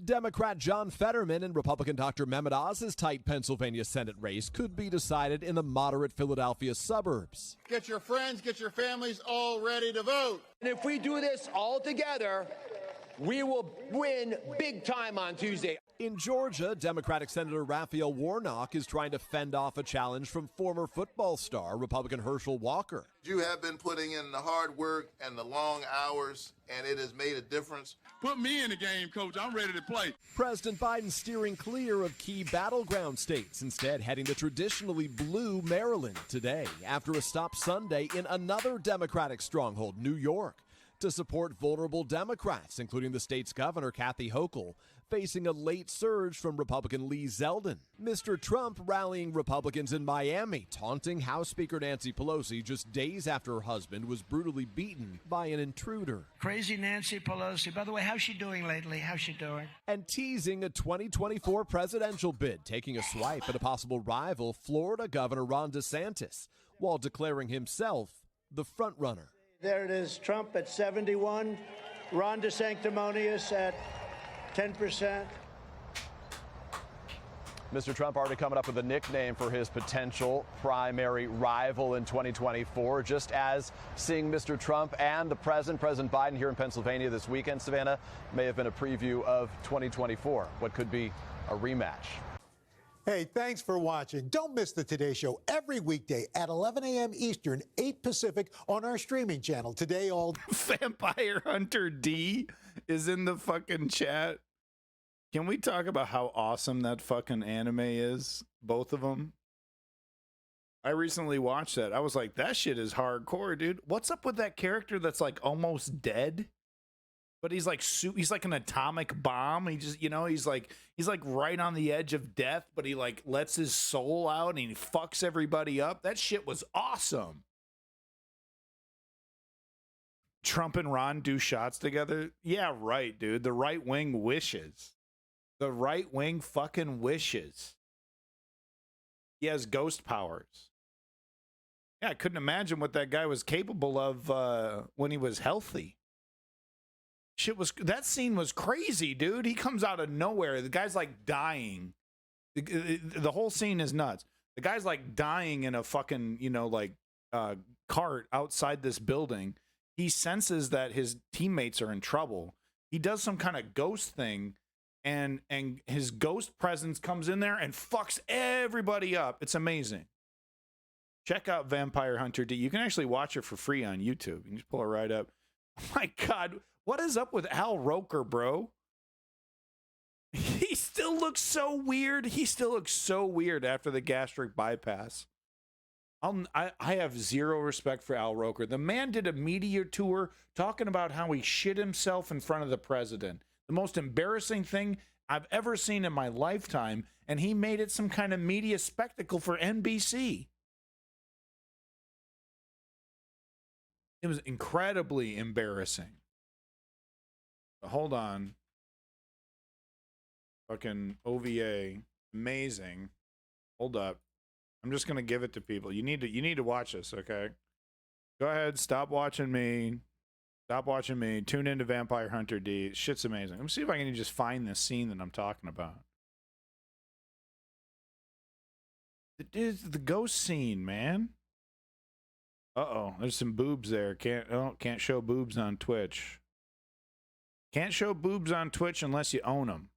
Democrat John Fetterman and Republican Dr. Mehmet Oz's tight Pennsylvania Senate race could be decided in the moderate Philadelphia suburbs. Get your friends, get your families all ready to vote. And if we do this all together, we will win big time on Tuesday. In Georgia, Democratic Senator Raphael Warnock is trying to fend off a challenge from former football star Republican Herschel Walker. You have been putting in the hard work and the long hours, and it has made a difference. Put me in the game, Coach. I'm ready to play. President Biden steering clear of key battleground states, instead heading to traditionally blue Maryland today after a stop Sunday in another Democratic stronghold, New York, to support vulnerable Democrats, including the state's governor, Kathy Hochul, facing a late surge from Republican Lee Zeldin. Mr. Trump rallying Republicans in Miami, taunting House Speaker Nancy Pelosi just days after her husband was brutally beaten by an intruder. Crazy Nancy Pelosi. By the way, how's she doing lately? How's she doing? And teasing a 2024 presidential bid, taking a swipe at a possible rival, Florida Governor Ron DeSantis, while declaring himself the frontrunner. There it is, Trump at 71, Ron DeSanctimonious at 10%. Mr. Trump already coming up with a nickname for his potential primary rival in 2024, just as seeing Mr. Trump and the President Biden here in Pennsylvania this weekend, Savannah, may have been a preview of 2024, what could be a rematch. Hey, thanks for watching. Don't miss the Today Show every weekday at 11 a.m. Eastern, 8 Pacific on our streaming channel. Today, all Vampire Hunter D is in the fucking chat. Can we talk about how awesome that fucking anime is? Both of them. I recently watched that. I was like, that shit is hardcore, dude. What's up with that character that's like almost dead? But he's like an atomic bomb. He just, he's like right on the edge of death, but he like lets his soul out and he fucks everybody up. That shit was awesome. Trump and Ron do shots together. Yeah, right, dude. The right wing wishes. The right wing fucking wishes. He has ghost powers. Yeah, I couldn't imagine what that guy was capable of when he was healthy. That scene was crazy, dude. He comes out of nowhere. The guy's like dying. The whole scene is nuts. The guy's like dying in a fucking, cart outside this building. He senses that his teammates are in trouble. He does some kind of ghost thing, and his ghost presence comes in there and fucks everybody up. It's amazing. Check out Vampire Hunter D. You can actually watch it for free on YouTube. You can just pull it right up. Oh my God. What is up with Al Roker, bro? He's still looks so weird. He still looks so weird after the gastric bypass. I have zero respect for Al Roker. The man did a media tour talking about how he shit himself in front of the president. The most embarrassing thing I've ever seen in my lifetime, and he made it some kind of media spectacle for NBC. It was incredibly embarrassing. But hold on. Fucking OVA. Amazing. Hold up. I'm just gonna give it to people. You need to watch this, okay? Go ahead, stop watching me. Stop watching me. Tune into Vampire Hunter D. Shit's amazing. Let me see if I can just find this scene that I'm talking about. It is the ghost scene, man. Uh-oh, there's some boobs there. Can't show boobs on Twitch. Can't show boobs on Twitch unless you own them.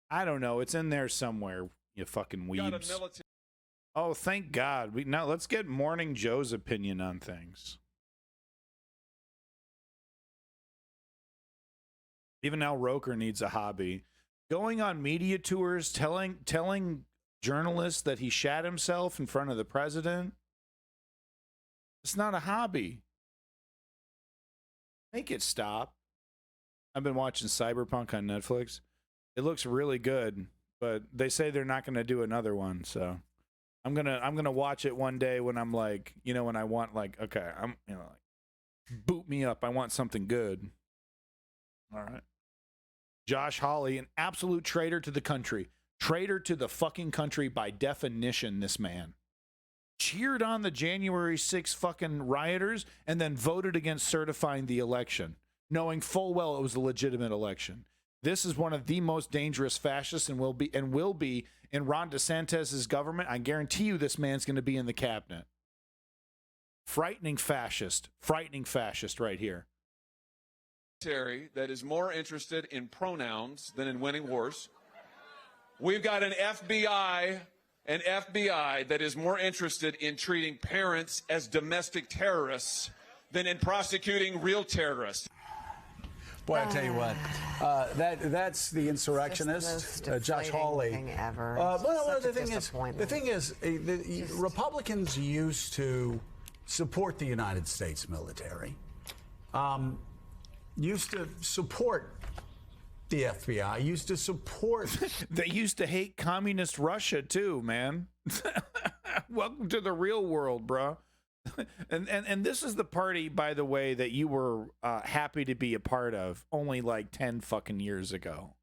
I don't know. It's in there somewhere, you fucking weebs. Oh, thank God. Now let's get Morning Joe's opinion on things. Even Al Roker needs a hobby. Going on media tours, telling journalists that he shat himself in front of the president. It's not a hobby. Make it stop. I've been watching Cyberpunk on Netflix. It looks really good, but they say they're not going to do another one, so I'm gonna watch it one day when I'm like, you know, when I want like, okay, I'm, you know, like, boot me up. I want something good. All right. Josh Hawley, an absolute traitor to the country. Traitor to the fucking country by definition, this man. Cheered on the January 6th fucking rioters and then voted against certifying the election, knowing full well it was a legitimate election. This is one of the most dangerous fascists and will be in Ron DeSantis' government. I guarantee you this man's going to be in the cabinet. Frightening fascist right here. That is more interested in pronouns than in winning wars. We've got an FBI that is more interested in treating parents as domestic terrorists than in prosecuting real terrorists. Boy, I tell you what, that's the insurrectionist, Josh Hawley. Thing ever. Well, the thing is, the Republicans used to support the United States military, used to support the FBI, used to support. They used to hate communist Russia too, man. Welcome to the real world, bro. And this is the party, by the way, that you were happy to be a part of only like 10 fucking years ago.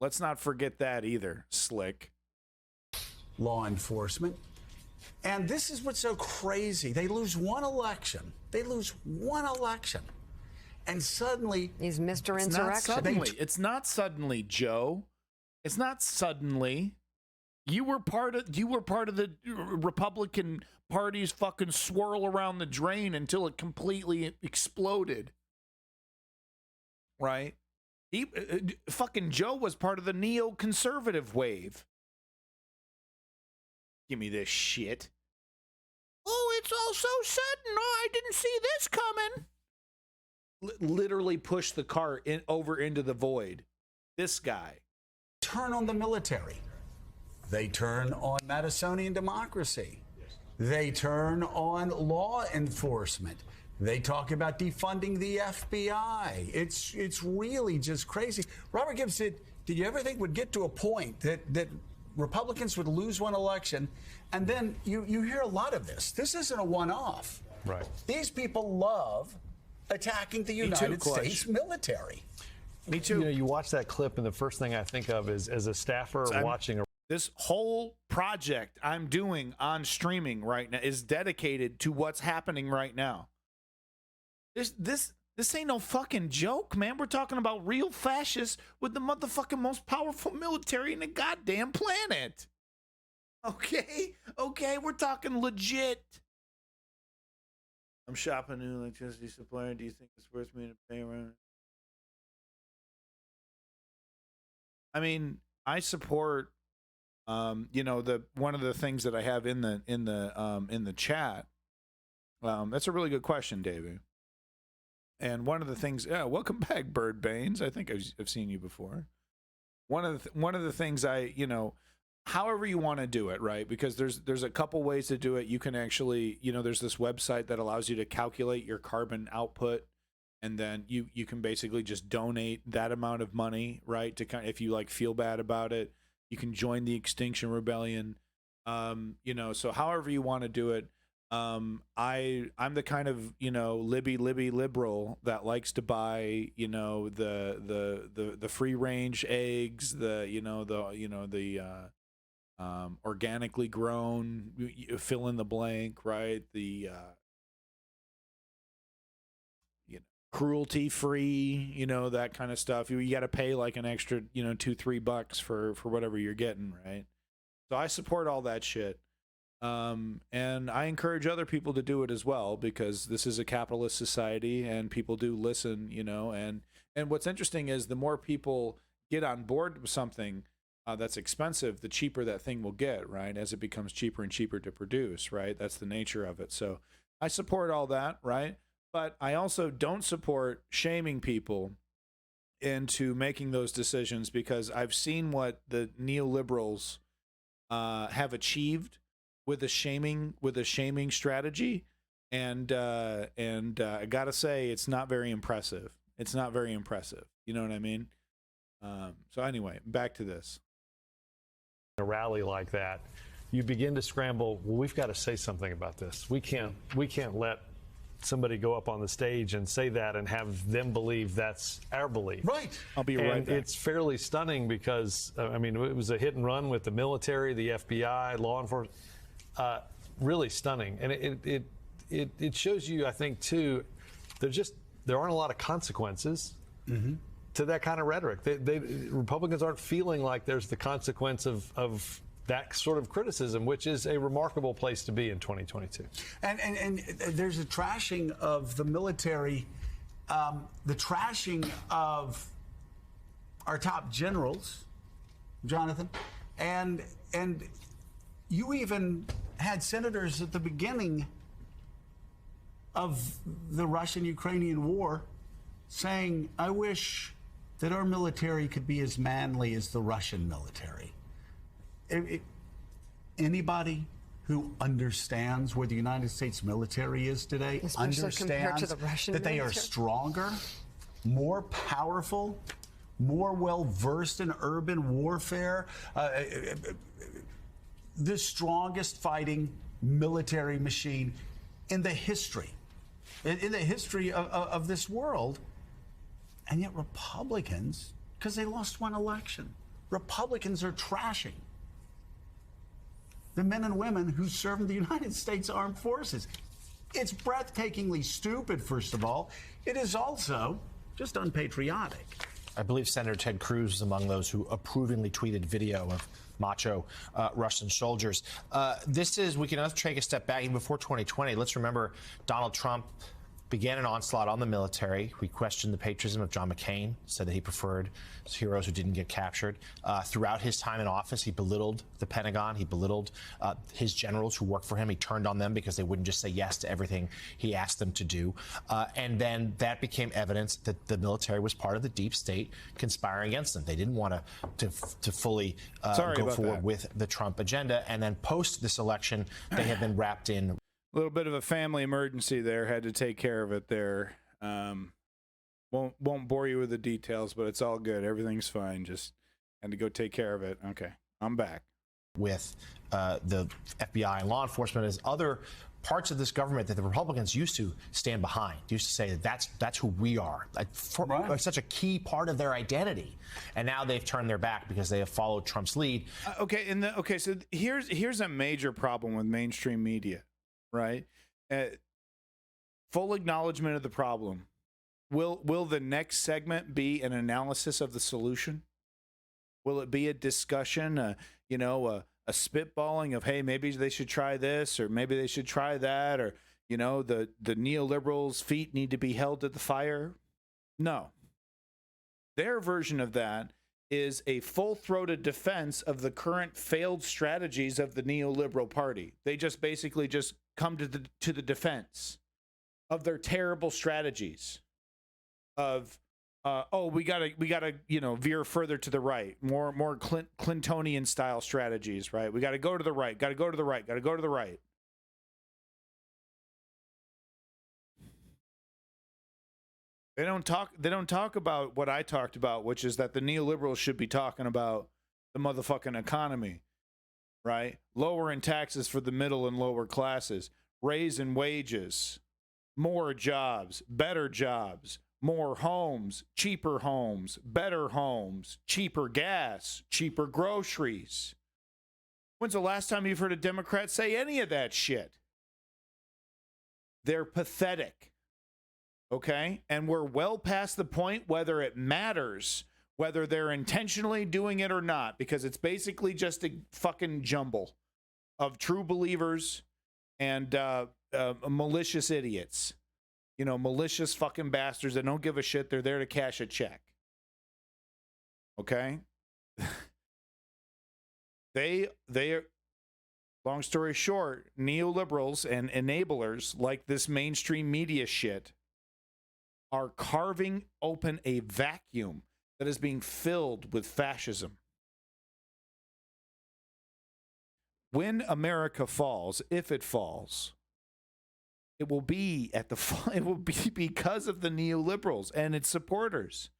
Let's not forget that either, slick. Law enforcement. And this is what's so crazy. They lose one election. And suddenly he's Mr. Insurrection. It's not suddenly, Joe. It's not suddenly. You were part of the Republican Party's fucking swirl around the drain until it completely exploded. Right? Fucking Joe was part of the neoconservative wave. Give me this shit. Oh, it's all so sudden. Oh, I didn't see this coming. Literally pushed the car over into the void. This guy. Turn on the military. They turn on Madisonian democracy. They turn on law enforcement. They talk about defunding the FBI. It's really just crazy. Robert Gibbs said, did you ever think we'd get to a point that Republicans would lose one election? And then you hear a lot of this. This isn't a one-off. Right. These people love attacking the United States military. Me too. You know, you watch that clip, and the first thing I think of is as a staffer watching a. This whole project I'm doing on streaming right now is dedicated to what's happening right now. This ain't no fucking joke, man. We're talking about real fascists with the motherfucking most powerful military in the goddamn planet. Okay, we're talking legit. I'm shopping new electricity supplier. Do you think it's worth me to pay around? I mean, I support. You know, one of the things that I have in the chat. That's a really good question, David. And one of the things, welcome back, Bird Baines. I think I've seen you before. one of the things however you want to do it, right? Because there's a couple ways to do it. You can actually, there's this website that allows you to calculate your carbon output, and then you can basically just donate that amount of money, right? To kind of, if you feel bad about it, you can join the Extinction Rebellion. So however you want to do it. I'm the kind of libby liberal that likes to buy the free range eggs, the organically grown, fill in the blank, right? The cruelty free, that kind of stuff. You got to pay like an extra $2-3 for whatever you're getting, right? So I support all that shit. And I encourage other people to do it as well, because this is a capitalist society and people do listen, and what's interesting is the more people get on board with something that's expensive, the cheaper that thing will get, right? As it becomes cheaper and cheaper to produce, right? That's the nature of it. So I support all that, right? But I also don't support shaming people into making those decisions, because I've seen what the neoliberals have achieved with a shaming strategy, and I gotta say, it's not very impressive. It's not very impressive. You know what I mean? So anyway, back to this. A rally like that, you begin to scramble. Well, we've got to say something about this. We can't let somebody go up on the stage and say that and have them believe that's our belief. Right. I'll be right back. It's fairly stunning because it was a hit and run with the military, the FBI, law enforcement. Really stunning, and it shows you, I think, too, there aren't a lot of consequences to that kind of rhetoric. Republicans aren't feeling like there's the consequence of that sort of criticism, which is a remarkable place to be in 2022. And there's a trashing of the military, the trashing of our top generals, Jonathan, and you even had senators at the beginning of the Russian-Ukrainian war saying, I wish that our military could be as manly as the Russian military. Anybody who understands where the United States military is today understands that they are stronger, more powerful, more well-versed in urban warfare, the strongest fighting military machine in the history, of this world. And yet Republicans, because they lost one election, Republicans are trashing the men and women who serve in the United States Armed Forces. It's breathtakingly stupid, first of all. It is also just unpatriotic. I believe Senator Ted Cruz is among those who approvingly tweeted video of macho Russian soldiers. We can take a step back. Even before 2020, let's remember Donald Trump began an onslaught on the military. We questioned the patriotism of John McCain, said that he preferred heroes who didn't get captured. Throughout his time in office, he belittled the Pentagon. He belittled his generals who worked for him. He turned on them because they wouldn't just say yes to everything he asked them to do. And then that became evidence that the military was part of the deep state conspiring against them. They didn't want to fully go forward with the Trump agenda. And then post this election, they have been wrapped in A little bit of a family emergency there. Had to take care of it there. Won't bore you with the details, but it's all good. Everything's fine. Just had to go take care of it. Okay, I'm back. With the FBI and law enforcement as other parts of this government that the Republicans used to stand behind, used to say that that's who we are, like such a key part of their identity. And now they've turned their back because they have followed Trump's lead. So here's a major problem with mainstream media, right? Full acknowledgement of the problem. Will the next segment be an analysis of the solution? Will it be a discussion, a spitballing of, hey, maybe they should try this, or maybe they should try that, or, the neoliberals' feet need to be held to the fire? No. Their version of that is a full-throated defense of the current failed strategies of the neoliberal party. They just basically just come to the defense of their terrible strategies of we gotta veer further to the right, more Clintonian style strategies, right? We gotta go to the right, gotta go to the right, gotta go to the right. They don't talk about what I talked about, which is that the neoliberals should be talking about the motherfucking economy, right? Lowering taxes for the middle and lower classes, raising wages, more jobs, better jobs, more homes, cheaper homes, better homes, cheaper gas, cheaper groceries. When's the last time you've heard a Democrat say any of that shit? They're pathetic. Okay? And we're well past the point whether it matters, whether they're intentionally doing it or not, because it's basically just a fucking jumble of true believers and malicious idiots. You know, malicious fucking bastards that don't give a shit. They're there to cash a check. Okay? They are, long story short, neoliberals and enablers like this mainstream media shit are carving open a vacuum that is being filled with fascism. When America falls, if it falls, it will be because of the neoliberals and its supporters,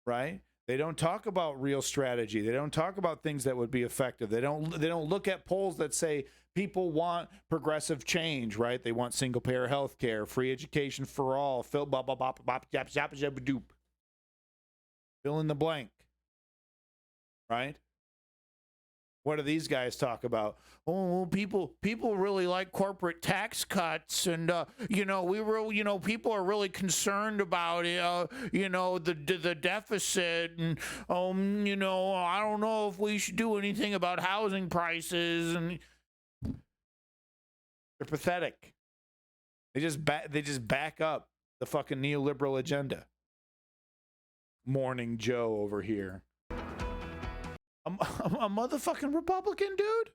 right? They don't talk about real strategy. They don't talk about things that would be effective. They don't look at polls that say people want progressive change, right? They want single payer health care, free education for all, fill in the blank, right? What do these guys talk about? Oh, people really like corporate tax cuts, and people are really concerned about the deficit, and I don't know if we should do anything about housing prices, and they're pathetic. They just back up the fucking neoliberal agenda. Morning Joe over here. A motherfucking Republican, dude?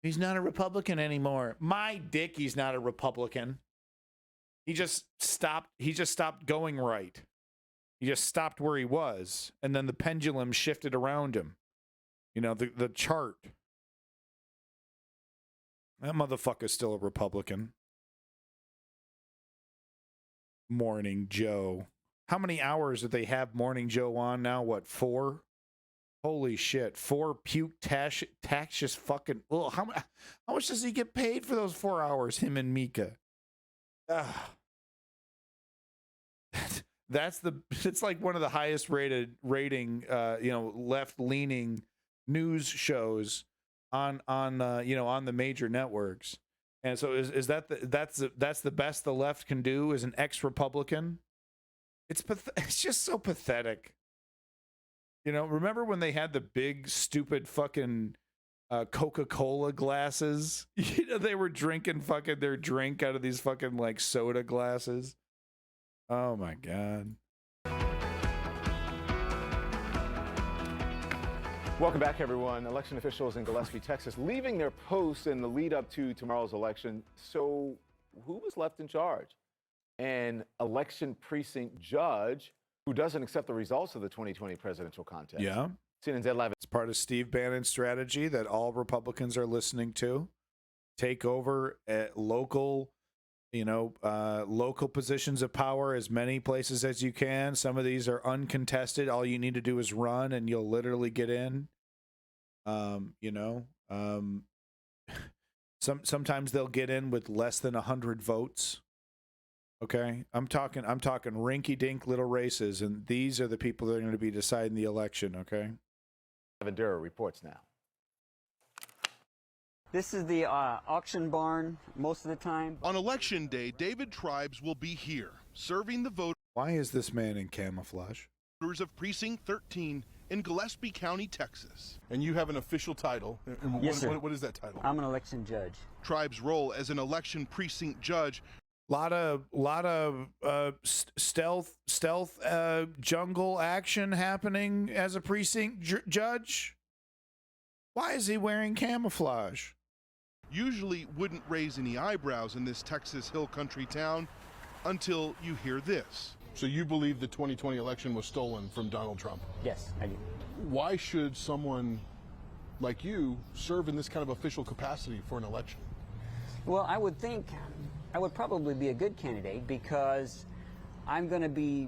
He's not a Republican anymore. My dick, he's not a Republican. He just stopped going right. He just stopped where he was, and then the pendulum shifted around him. You know, the chart. That motherfucker's still a Republican. Morning Joe. How many hours did they have Morning Joe on now? What, 4? Holy shit. 4 puke taxious fucking... Ugh, how much does he get paid for those 4 hours, him and Mika? It's like one of the highest rating left-leaning news shows on the major networks. And so is that's the best the left can do as an ex-Republican? It's just so pathetic. You know, remember when they had the big, stupid fucking Coca-Cola glasses? You know, they were drinking fucking their drink out of these fucking, like, soda glasses. Oh, my God. Welcome back, everyone. Election officials in Gillespie, Texas, leaving their posts in the lead up to tomorrow's election. So who was left in charge? An election precinct judge who doesn't accept the results of the 2020 presidential contest. Yeah. CNN's Ed Levitt. It's part of Steve Bannon's strategy that all Republicans are listening to. Take over at local positions of power, as many places as you can. Some of these are uncontested. All you need to do is run and you'll literally get in. Sometimes they'll get in with less than 100 votes. Okay, I'm talking rinky-dink little races, and these are the people that are going to be deciding the election. Okay. Ventura reports now. This is the auction barn most of the time. On election day, David Tribes will be here, serving the voters. Why is this man in camouflage? Voters of Precinct 13 in Gillespie County, Texas. And you have an official title. And Yes, sir. What is that title? I'm an election judge. Tribes' role as an election precinct judge. Lot of stealth jungle action happening as a precinct judge. Why is he wearing camouflage? Usually wouldn't raise any eyebrows in this Texas hill country town, until you hear this. So you believe the 2020 election was stolen from Donald Trump? Yes, I do. Why should someone like you serve in this kind of official capacity for an election? Well, I would think I would probably be a good candidate because I'm going to be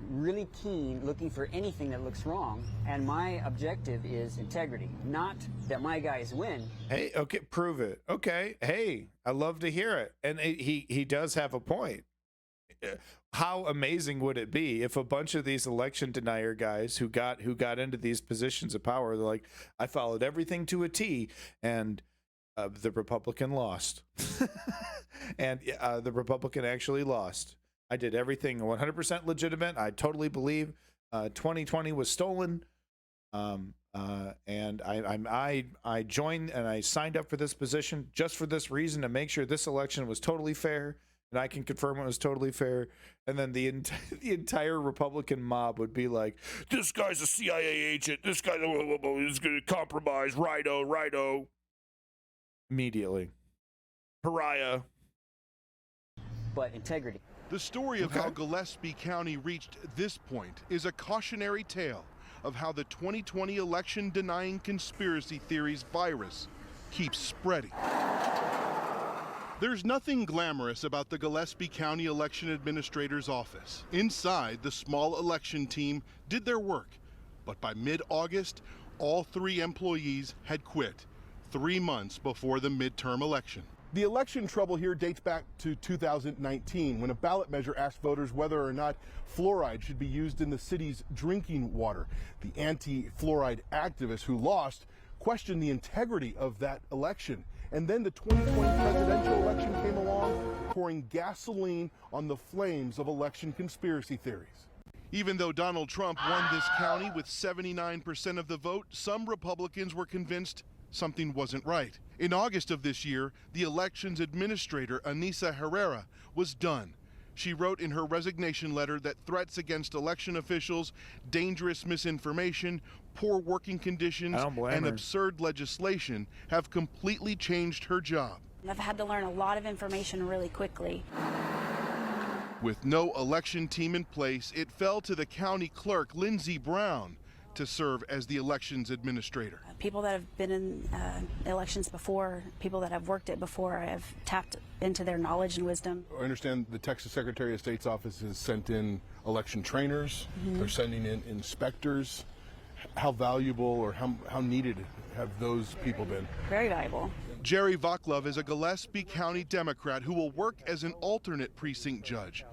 really keen looking for anything that looks wrong, and my objective is integrity, not that my guys win. Hey, okay, prove it. Okay, hey, I love to hear it. And he does have a point. How amazing would it be if a bunch of these election denier guys who got into these positions of power, they're like, I followed everything to a T, and the Republican lost. And the Republican actually lost. I did everything 100% legitimate. I totally believe 2020 was stolen. And I joined and I signed up for this position just for this reason, to make sure this election was totally fair. And I can confirm it was totally fair. And then the entire Republican mob would be like, this guy's a CIA agent. This guy is going to compromise. Righto. Immediately. Pariah. But integrity. The story of how Gillespie County reached this point is a cautionary tale of how the 2020 election denying conspiracy theories virus keeps spreading. There's nothing glamorous about the Gillespie County Election Administrator's office. Inside, the small election team did their work, but by mid-August, all 3 employees had quit, 3 months before the midterm election. The election trouble here dates back to 2019, when a ballot measure asked voters whether or not fluoride should be used in the city's drinking water. The anti-fluoride activists who lost questioned the integrity of that election. And then the 2020 presidential election came along, pouring gasoline on the flames of election conspiracy theories. Even though Donald Trump won this county with 79% of the vote, some Republicans were convinced something wasn't right. In August of this year, the elections administrator, Anissa Herrera, was done. She wrote in her resignation letter that threats against election officials, dangerous misinformation, poor working conditions, and absurd legislation have completely changed her job. I've had to learn a lot of information really quickly. With no election team in place, it fell to the county clerk, Lindsey Brown, to serve as the elections administrator. People that have been in elections before, people that have worked it before, I have tapped into their knowledge and wisdom. I understand the Texas Secretary of State's office has sent in election trainers. They're sending in inspectors. How valuable or how needed have those people been? Very valuable. Jerry Vaclav is a Gillespie County Democrat who will work as an alternate precinct judge.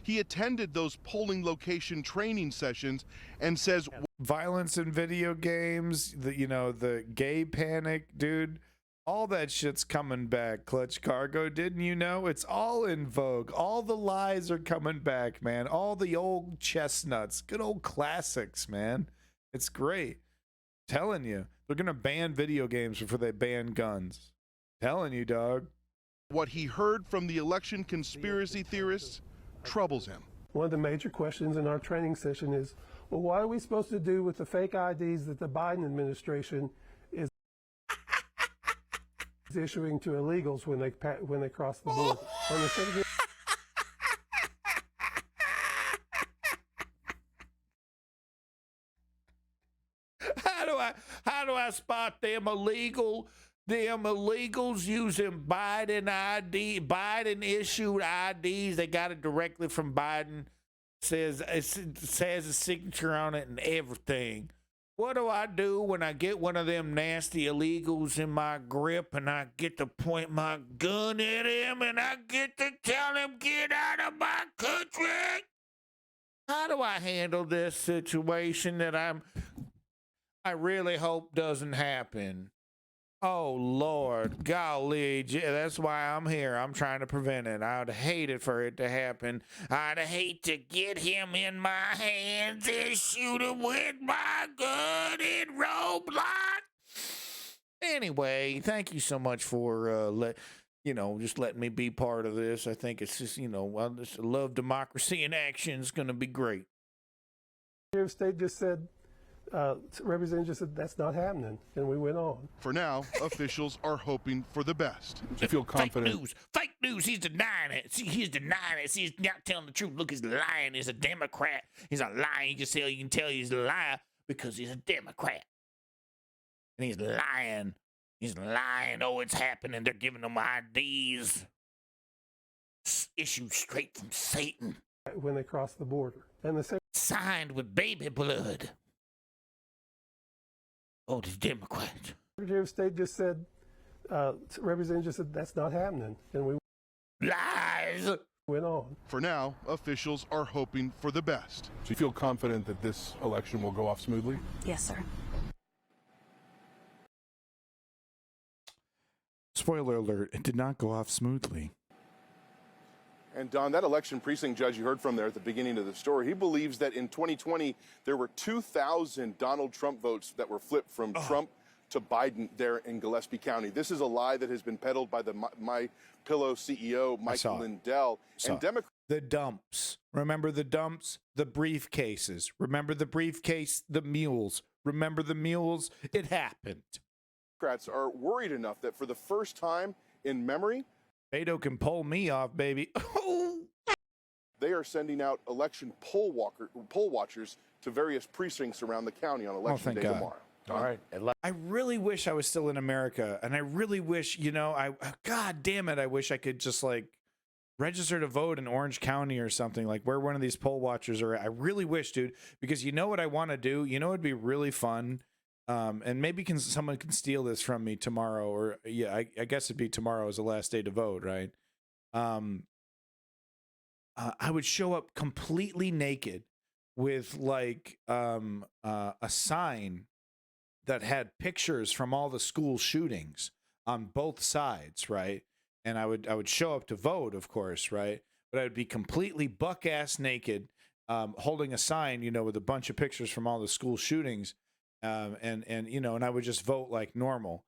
He attended those polling location training sessions and says violence in video games, the gay panic, dude, all that shit's coming back. Clutch Cargo, didn't you know? It's all in vogue. All the lies are coming back, man. All the old chestnuts, good old classics, man. It's great. Telling you, they're gonna ban video games before they ban guns. Telling you, dog. What he heard from the election conspiracy theorists troubles him. One of the major questions in our training session is, well, what are we supposed to do with the fake IDs that the Biden administration is issuing to illegals when they cross the border? How do I spot them illegals using Biden issued IDs? They got it directly from Biden. It says a signature on it and everything. What do I do when I get one of them nasty illegals in my grip and I get to point my gun at him and I get to tell him, get out of my country? How do I handle this situation that I really hope doesn't happen? Oh, Lord, golly, that's why I'm here. I'm trying to prevent it. I'd hate it for it to happen. I'd hate to get him in my hands and shoot him with my gun in Roblox. Anyway, thank you so much for just letting me be part of this. I think it's just, I just love democracy in action. It's going to be great. Your state just said Representative said that's not happening, and we went on. For now, officials are hoping for the best. Do you feel confident? Fake news. He's denying it. See, he's denying it. See, he's not telling the truth. Look, he's lying. He's a Democrat. He's a liar. You can tell he's a liar because he's a Democrat. And he's lying. He's lying. Oh, it's happening. They're giving him IDs. Issued straight from Satan. When they crossed the border. And the signed with baby blood. Oh, the Democrat. Secretary of State just said, Representative said that's not happening, and we lies went on. For now, officials are hoping for the best. Do you feel confident that this election will go off smoothly? Yes, sir. Spoiler alert, it did not go off smoothly. And Don, that election precinct judge you heard from there at the beginning of the story, he believes that in 2020, there were 2,000 Donald Trump votes that were flipped from Trump to Biden there in Gillespie County. This is a lie that has been peddled by the My Pillow CEO, Michael Lindell. And Democrats. The dumps. Remember the dumps? The briefcases. Remember the briefcase? The mules. Remember the mules? It happened. Democrats are worried enough that for the first time in memory, Beto can pull me off, baby. They are sending out election poll watchers to various precincts around the county on election day tomorrow. All right. I really wish I was still in America, and I really wish, God damn it, I wish I could just like register to vote in Orange County or something, like where one of these poll watchers are. I really wish, dude, because you know what I want to do? You know it'd be really fun? And maybe someone can steal this from me tomorrow, or I guess it'd be tomorrow is the last day to vote, right? I would show up completely naked with like a sign that had pictures from all the school shootings on both sides, right? And I would show up to vote, of course, right? But I would be completely buck-ass naked, holding a sign, with a bunch of pictures from all the school shootings. And I would just vote like normal.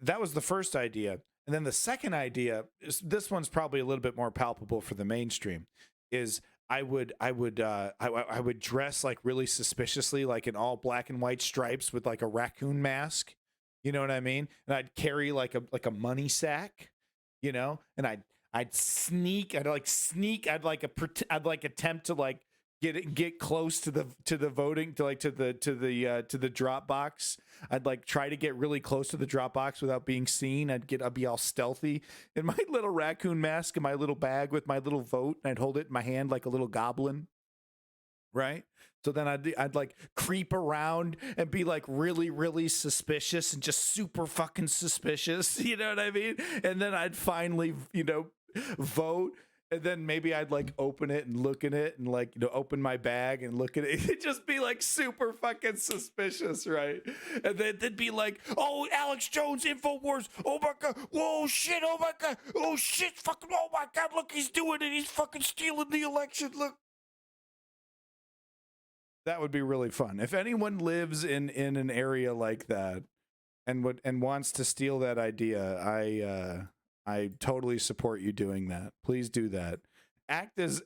That was the first idea. And then the second idea is, this one's probably a little bit more palpable for the mainstream, is I would dress like really suspiciously, like in all black and white stripes with like a raccoon mask. You know what I mean? And I'd carry like a money sack, and I'd sneak, I'd attempt to like get close to the voting, to the drop box. I'd like try to get really close to the drop box without being seen. I'd be all stealthy in my little raccoon mask and my little bag with my little vote, and I'd hold it in my hand like a little goblin. Right? So then I'd like creep around and be like really, really suspicious and just super fucking suspicious. You know what I mean? And then I'd finally, vote. And then maybe I'd like open it and look at it and like, open my bag and look at it. It'd just be like super fucking suspicious, right? And then they'd be like, oh, Alex Jones, InfoWars. Oh my God. Whoa, shit. Oh my God. Oh shit. Fucking, oh my God. Look, he's doing it. He's fucking stealing the election. Look. That would be really fun. If anyone lives in an area like that and wants to steal that idea, I totally support you doing that. Please do that. Act as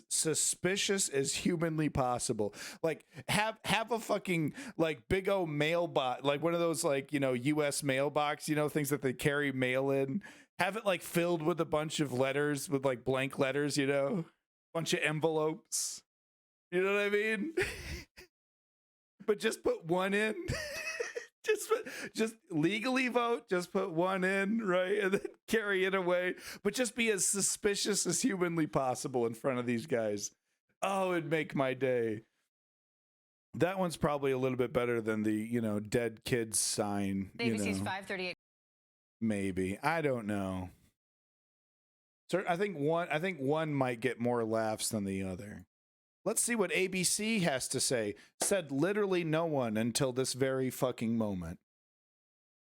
suspicious as humanly possible. Like have a fucking like big old mailbox, like one of those like, US mailbox, things that they carry mail in. Have it like filled with a bunch of letters, with like blank letters, bunch of envelopes. You know what I mean? But just put one in. Just legally vote, just put one in, right? And then carry it away. But just be as suspicious as humanly possible in front of these guys. Oh, it'd make my day. That one's probably a little bit better than the, dead kids sign. ABC's 538. Maybe. I don't know. So I think one might get more laughs than the other. Let's see what ABC has to say. Said literally no one until this very fucking moment.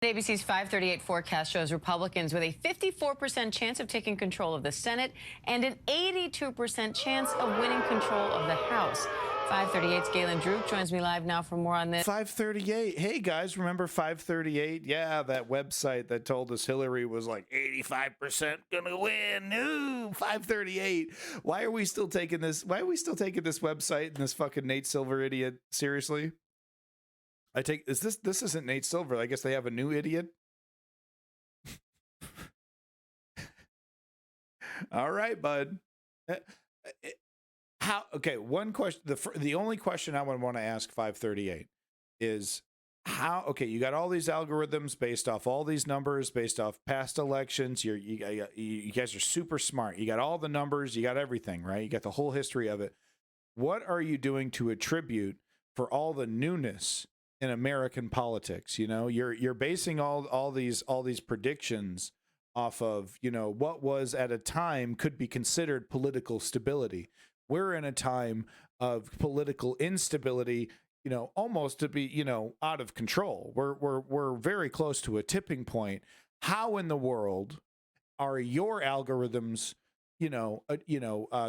ABC's 538 forecast shows Republicans with a 54% chance of taking control of the Senate and an 82% chance of winning control of the House. 538's Galen Druk joins me live now for more on this. 538. Hey, guys, remember 538? Yeah, that website that told us Hillary was like 85% gonna win. Ooh, 538. Why are we still taking this? Why are we still taking this website and this fucking Nate Silver idiot seriously? I take this isn't Nate Silver. I guess they have a new idiot. All right, bud. How? Okay, one question. The only question I would want to ask 538 is how. Okay, you got all these algorithms based off all these numbers, based off past elections. You guys are super smart. You got all the numbers. You got everything, right? You got the whole history of it. What are you doing to attribute for all the newness in American politics? You know, you're basing all these predictions off of, you know, what was at a time could be considered political stability. We're in a time of political instability, you know, almost to be, you know, out of control. We're very close to a tipping point. How in the world are your algorithms,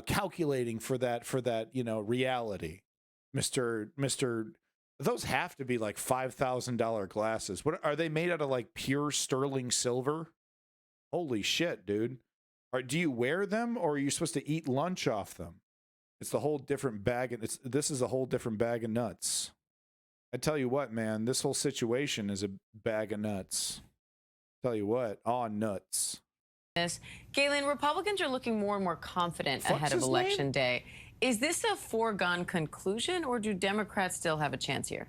calculating for that, you know, reality, Mr. Those have to be like $5,000 glasses. What are they made out of? Like pure sterling silver? Holy shit, dude. Do you wear them, or are you supposed to eat lunch off them? It's the whole different bag. This is a whole different bag of nuts. I tell you what, man, this whole situation is a bag of nuts. Tell you what, nuts. Galen, Republicans are looking more and more confident ahead of Election Day. Is this a foregone conclusion, or do Democrats still have a chance here?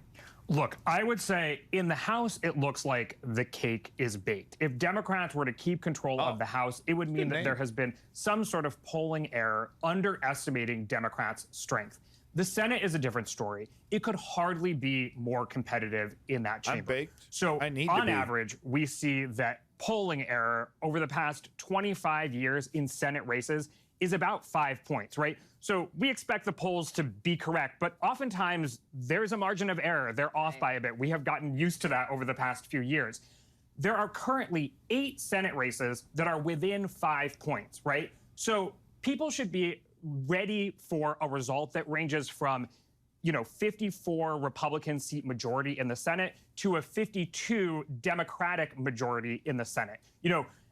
Look, I would say in the House, it looks like the cake is baked. If Democrats were to keep control of the House, it would mean that there has been some sort of polling error underestimating Democrats' strength. The Senate is a different story. It could hardly be more competitive in that chamber. I'm baked. So on average, we see that polling error over the past 25 years in Senate races is about 5 points, right? So we expect the polls to be correct, but oftentimes there's a margin of error. They're off by a bit. We have gotten used to that over the past few years. There are currently 8 Senate races that are within 5 points, right? So people should be ready for a result that ranges from, 54 Republican seat majority in the Senate to a 52 Democratic majority in the Senate.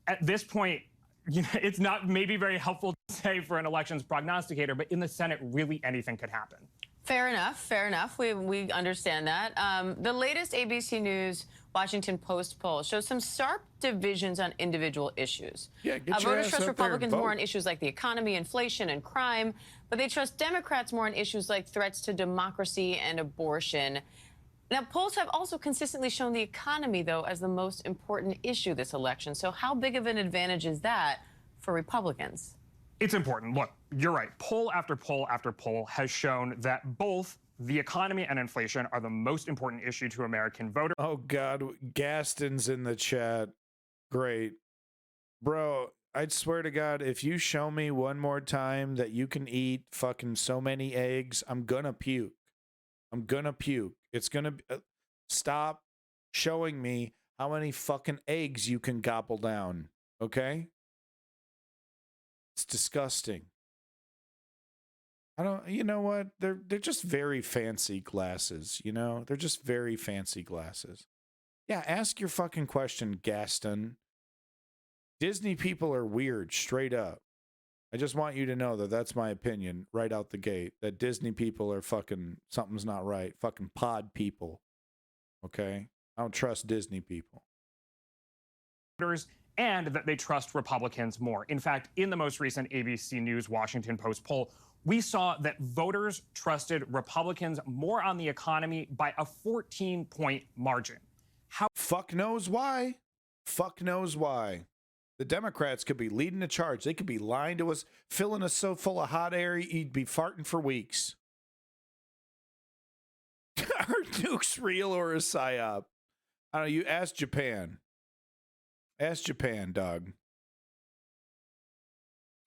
At this point, it's not maybe very helpful to say for an elections prognosticator, but in the Senate, really anything could happen. Fair enough. Fair enough. We understand that. The latest ABC News Washington Post poll shows some stark divisions on individual issues. Yeah, get your voters ass trust up there and Republicans vote. more on issues like the economy, inflation, and crime, but they trust Democrats more on issues like threats to democracy and abortion. Now, polls have also consistently shown the economy, though, as the most important issue this election. So how big of an advantage is that for Republicans? It's important. Look, you're right. Poll after poll after poll has shown that both the economy and inflation are the most important issue to American voters. Oh, God. Gaston's in the chat. Great. Bro, I'd swear to God, if you show me one more time that you can eat fucking so many eggs, I'm gonna puke. I'm gonna puke. It's gonna stop showing me how many fucking eggs you can gobble down. Okay? It's disgusting. You know what? They're just very fancy glasses, you know? They're just very fancy glasses. Yeah, ask your fucking question, Gaston. Disney people are weird, straight up. I just want you to know that that's my opinion right out the gate, that Disney people are fucking, something's not right. Fucking pod people. Okay? I don't trust Disney people. And that they trust Republicans more. In fact, in the most recent ABC News Washington Post poll, we saw that voters trusted Republicans more on the economy by a 14-point margin. Fuck knows why. Fuck knows why. The Democrats could be leading the charge. They could be lying to us, filling us so full of hot air, you'd be farting for weeks. Are nukes real or a psyop? I don't know. You ask Japan. Ask Japan, dog.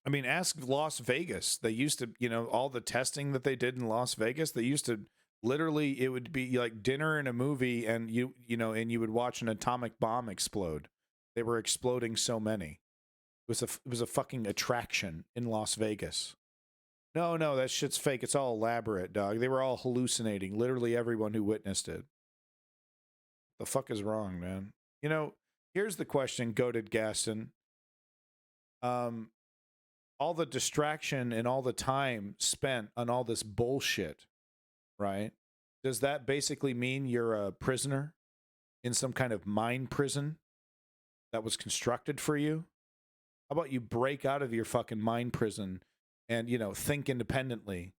I mean, ask Las Vegas. They used to, all the testing that they did in Las Vegas, they used to literally, it would be like dinner in a movie and you would watch an atomic bomb explode. They were exploding so many. It was a fucking attraction in Las Vegas. No, that shit's fake. It's all elaborate, dog. They were all hallucinating. Literally everyone who witnessed it. The fuck is wrong, man? Here's the question, goated Gaston. All the distraction and all the time spent on all this bullshit, right? Does that basically mean you're a prisoner in some kind of mind prison that was constructed for you? How about you break out of your fucking mind prison and, think independently,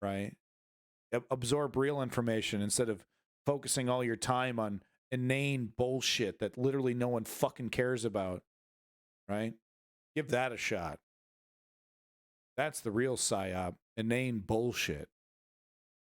right? Absorb real information instead of focusing all your time on inane bullshit that literally no one fucking cares about, right? Give that a shot. That's the real psyop, inane bullshit.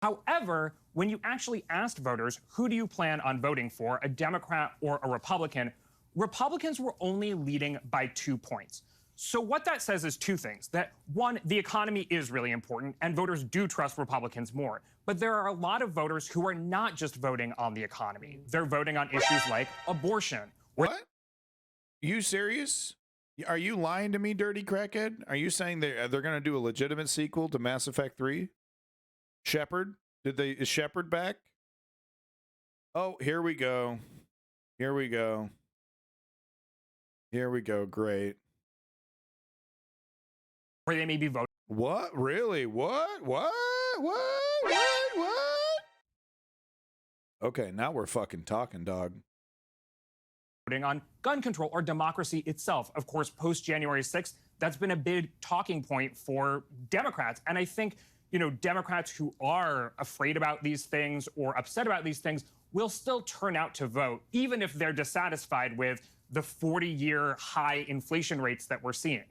However, when you actually asked voters, who do you plan on voting for, a Democrat or a Republican, Republicans were only leading by 2 points. So what that says is two things. That one, the economy is really important and voters do trust Republicans more. But there are a lot of voters who are not just voting on the economy. They're voting on issues like abortion. What? You serious? Are you lying to me, dirty crackhead? Are you saying they're going to do a legitimate sequel to Mass Effect 3? Shepard? Is Shepard back? Oh, here we go. Here we go. Here we go. Great. Where they may be voting. What? Really? What? Okay, now we're fucking talking, dog. Voting on gun control or democracy itself. Of course, post-January 6th, that's been a big talking point for Democrats. And I think, Democrats who are afraid about these things or upset about these things will still turn out to vote, even if they're dissatisfied with the 40-year high inflation rates that we're seeing.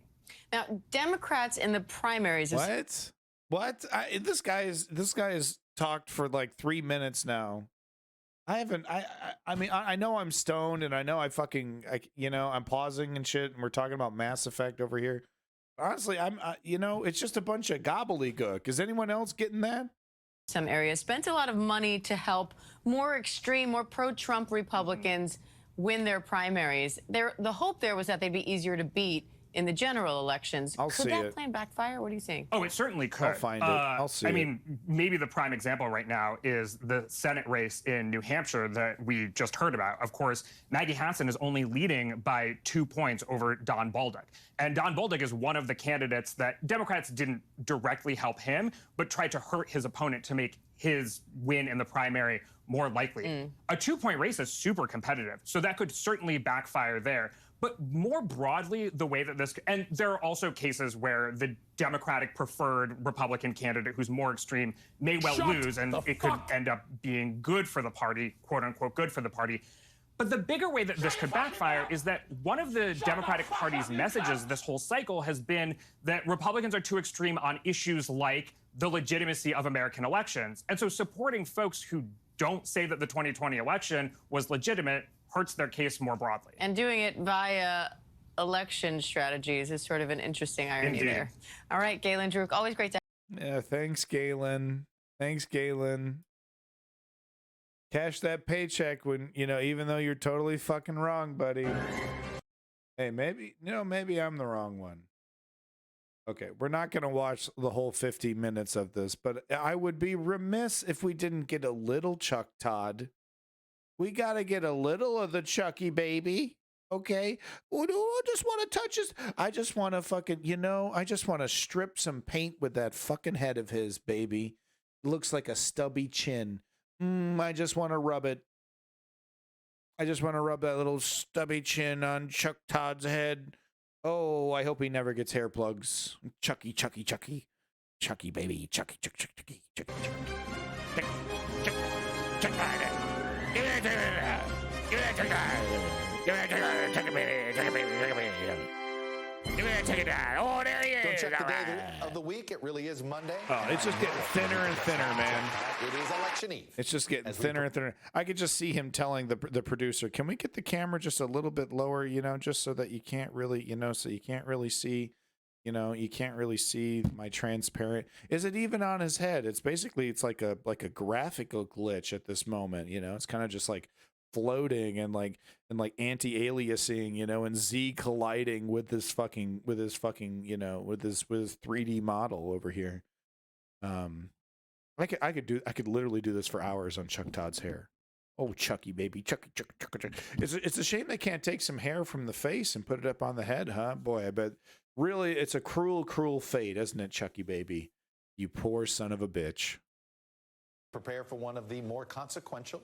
Now, Democrats in the primaries. What? This guy has talked for like 3 minutes now. I mean, I know I'm stoned and I know I'm pausing and shit and we're talking about Mass Effect over here. Honestly, it's just a bunch of gobbledygook. Is anyone else getting that? Some areas spent a lot of money to help more extreme, more pro-Trump Republicans win their primaries. The hope there was that they'd be easier to beat in the general elections. Could that plan backfire? What do you think? Oh, it certainly could. I'll find it. I'll see I mean, maybe the prime example right now is the Senate race in New Hampshire that we just heard about. Of course, Maggie Hassan is only leading by 2 points over Don Bolduc. And Don Bolduc is one of the candidates that Democrats didn't directly help him, but tried to hurt his opponent to make his win in the primary more likely. A 2-point race is super competitive, so that could certainly backfire there. But more broadly, the way that this, and there are also cases where the Democratic preferred Republican candidate who's more extreme may well lose, and it could end up being good for the party, quote unquote, good for the party. But the bigger way that this could backfire is that one of the Democratic Party's messages this whole cycle has been that Republicans are too extreme on issues like the legitimacy of American elections. And so supporting folks who don't say that the 2020 election was legitimate hurts their case more broadly. And doing it via election strategies is sort of an interesting irony there. All right, Galen Druk, always great to have you. Yeah, thanks, Galen. Thanks, Galen. Cash that paycheck when, even though you're totally fucking wrong, buddy. Hey, maybe I'm the wrong one. Okay, we're not going to watch the whole 50 minutes of this, but I would be remiss if we didn't get a little Chuck Todd. We got to get a little of the Chucky baby, okay? I just want to touch his... I just want to fucking, I just want to strip some paint with that fucking head of his, baby. It looks like a stubby chin. I just want to rub it. I just want to rub that little stubby chin on Chuck Todd's head. Oh, I hope he never gets hair plugs. Chucky. Chucky, baby. Chucky. Give it a check. Oh, there he is. Go check the day of the week. It really is Monday. Oh, it's just getting thinner and thinner, man. It is election eve. It's just getting thinner and thinner. I could just see him telling the producer, "Can we get the camera just a little bit lower, just so that you can't really, so you can't really see, you can't really see my transparent." Is it even on his head? It's like a graphical glitch at this moment, It's kind of just like floating and anti-aliasing, and Z colliding with his 3D model over here. I could literally do this for hours on Chuck Todd's hair. Oh, Chucky, baby. Chucky. It's a shame they can't take some hair from the face and put it up on the head, huh? Boy, I bet. Really, it's a cruel, cruel fate, isn't it, Chucky, baby? You poor son of a bitch. Prepare for one of the more consequential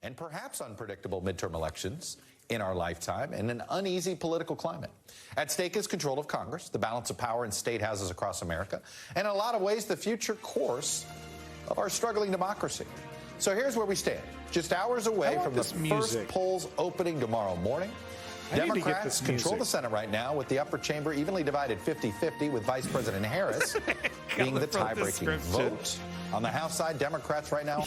and perhaps unpredictable midterm elections in our lifetime in an uneasy political climate. At stake is control of Congress, the balance of power in state houses across America, and in a lot of ways, the future course of our struggling democracy. So here's where we stand. Just hours away from the first polls opening tomorrow morning. Democrats control the Senate right now with the upper chamber evenly divided 50-50 with Vice President Harris being the tie-breaking vote. On the House side, Democrats right now.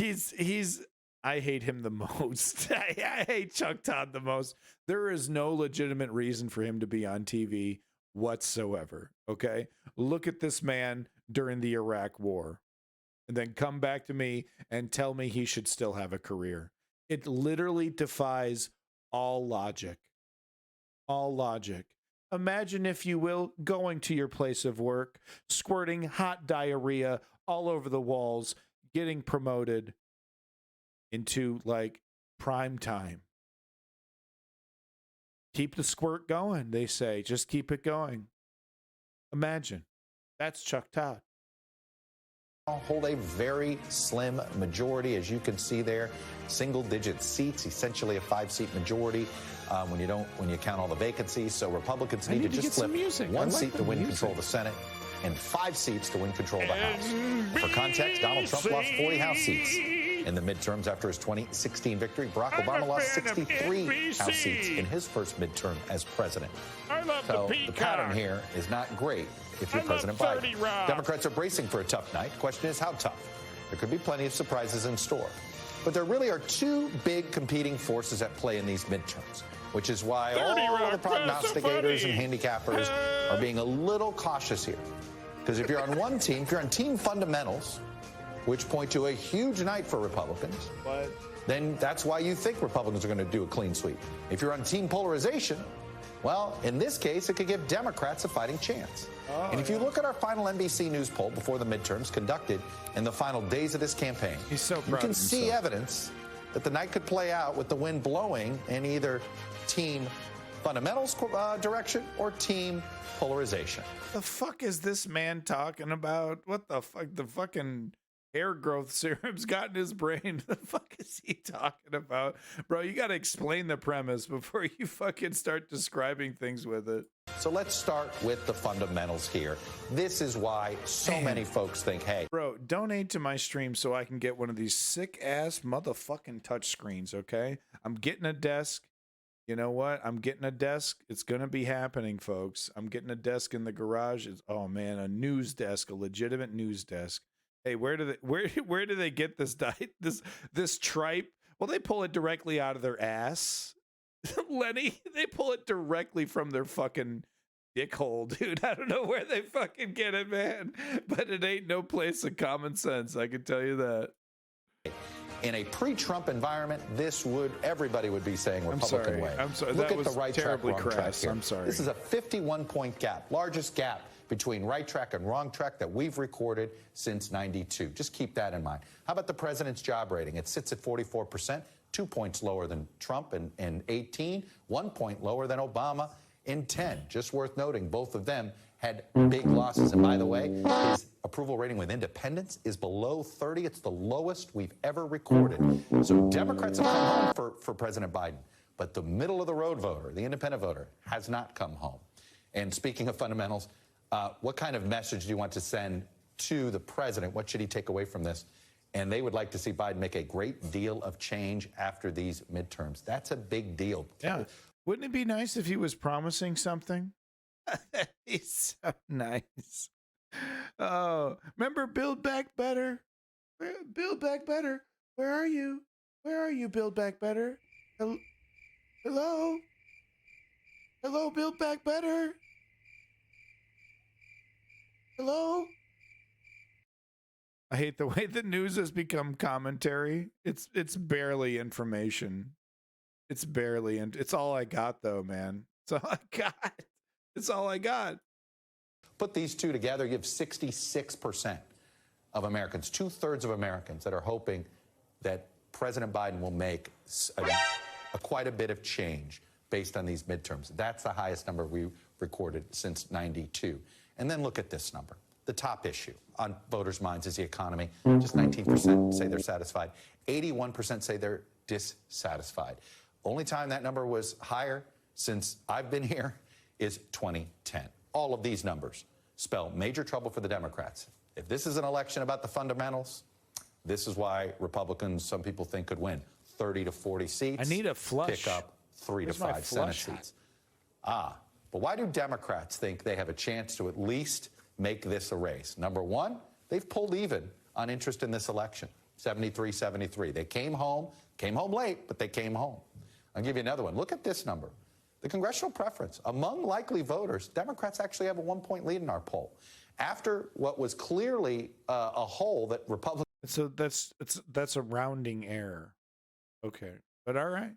I hate him the most. I hate Chuck Todd the most. There is no legitimate reason for him to be on TV whatsoever. Okay? Look at this man during the Iraq War and then come back to me and tell me he should still have a career. It literally defies all logic. All logic. Imagine, if you will, going to your place of work, squirting hot diarrhea all over the walls, getting promoted into like prime time. Keep the squirt going, they say. Just keep it going. Imagine. That's Chuck Todd. Hold a very slim majority, as you can see there. Single-digit seats, essentially a 5-seat majority when you count all the vacancies. So Republicans need to just flip one seat to win control of the Senate and 5 seats to win control of the House. For context, Donald Trump lost 40 House seats in the midterms after his 2016 victory. Barack Obama lost 63 House seats in his first midterm as president. So the pattern here is not great if you're President Biden. Democrats are bracing for a tough night. The question is how tough. There could be plenty of surprises in store. But there really are 2 big competing forces at play in these midterms, which is why all the prognosticators and handicappers are being a little cautious here. Because if you're on one team, if you're on team fundamentals, which point to a huge night for Republicans, then that's why you think Republicans are going to do a clean sweep. If you're on team polarization, well, in this case, it could give Democrats a fighting chance. And if you look at our final NBC News poll before the midterms conducted in the final days of this campaign, you can see evidence that the night could play out with the wind blowing in either team fundamentals direction or team polarization. The fuck is this man talking about? What the fuck? The fucking hair growth serum's got in his brain. The fuck is he talking about? Bro, you got to explain the premise before you fucking start describing things with it. So let's start with the fundamentals here. This is why so many folks think, hey. Bro, donate to my stream so I can get one of these sick-ass motherfucking touch screens, okay? I'm getting a desk. You know what? I'm getting a desk. It's going to be happening, folks. I'm getting a desk in the garage. Oh, man, a news desk, a legitimate news desk. Hey, where do they get this this tripe? Well, they pull it directly out of their ass. Lenny, they pull it directly from their fucking dick hole, dude. I don't know where they fucking get it, man. But it ain't no place of common sense, I can tell you that. In a pre-Trump environment, everybody would be saying Republican way. I'm sorry. Look That at was the right terribly track, wrong track crass. here. I'm sorry. This is a 51-point gap, largest gap between right track and wrong track that we've recorded since '92. Just keep that in mind. How about the president's job rating? It sits at 44%, 2 points lower than Trump in 18, 1 point lower than Obama in 10. Just worth noting, both of them had big losses. And by the way, his approval rating with independents is below 30. It's the lowest we've ever recorded. So Democrats have come home for President Biden. But the middle-of-the-road voter, the independent voter, has not come home. And speaking of fundamentals, what kind of message do you want to send to the president? What should he take away from this? And they would like to see Biden make a great deal of change after these midterms. That's a big deal. Yeah. Wouldn't it be nice if he was promising something? He's so nice. Oh, remember Build Back Better? Build Back Better. Where are you? Where are you, Build Back Better? Hello? Hello, Build Back Better? Hello? I hate the way the news has become commentary. It's barely information. It's barely, and it's all I got, though, man. It's all I got. It's all I got. Put these two together, you have 66% of Americans, 2/3 of Americans that are hoping that President Biden will make quite a bit of change based on these midterms. That's the highest number we recorded since '92. And then look at this number. the top issue on voters' minds is the economy. Just 19% say they're satisfied. 81% say they're dissatisfied. Only time that number was higher since I've been here is 2010. All of these numbers spell major trouble for the Democrats. If this is an election about the fundamentals, this is why Republicans, some people think, could win 30 to 40 seats. I need a flush. Pick up 3 to 5 Senate seats. But why do Democrats think they have a chance to at least make this a race? Number one, they've pulled even on interest in this election, 73-73. They came home late, but they came home. I'll give you another one. Look at this number. The congressional preference. Among likely voters, Democrats actually have a 1-point lead in our poll. After what was clearly a hole that Republicans... So that's a rounding error. Okay. But all right.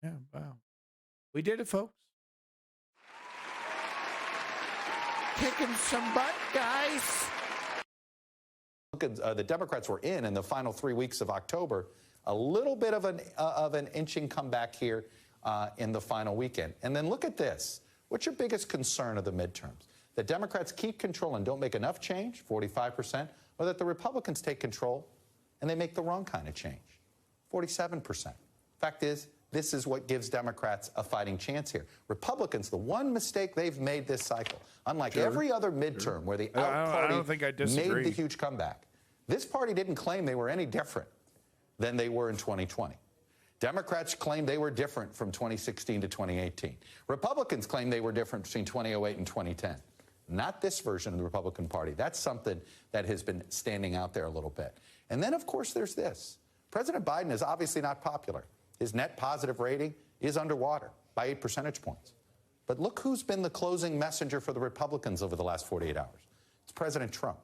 Yeah, wow. We did it, folks. Kicking some butt, guys. Look at the Democrats were in the final 3 weeks of October. A little bit of an inching comeback here in the final weekend. And then look at this. What's your biggest concern of the midterms? The Democrats keep control and don't make enough change, 45%, or that the Republicans take control and they make the wrong kind of change, 47%. Fact is, this is what gives Democrats a fighting chance here. Republicans, the one mistake they've made this cycle, unlike every other midterm where the out party made the huge comeback, this party didn't claim they were any different than they were in 2020. Democrats claimed they were different from 2016 to 2018. Republicans claimed they were different between 2008 and 2010. Not this version of the Republican Party. That's something that has been standing out there a little bit. And then, of course, there's this. President Biden is obviously not popular. His net positive rating is underwater by 8 percentage points. But look who's been the closing messenger for the Republicans over the last 48 hours. It's President Trump.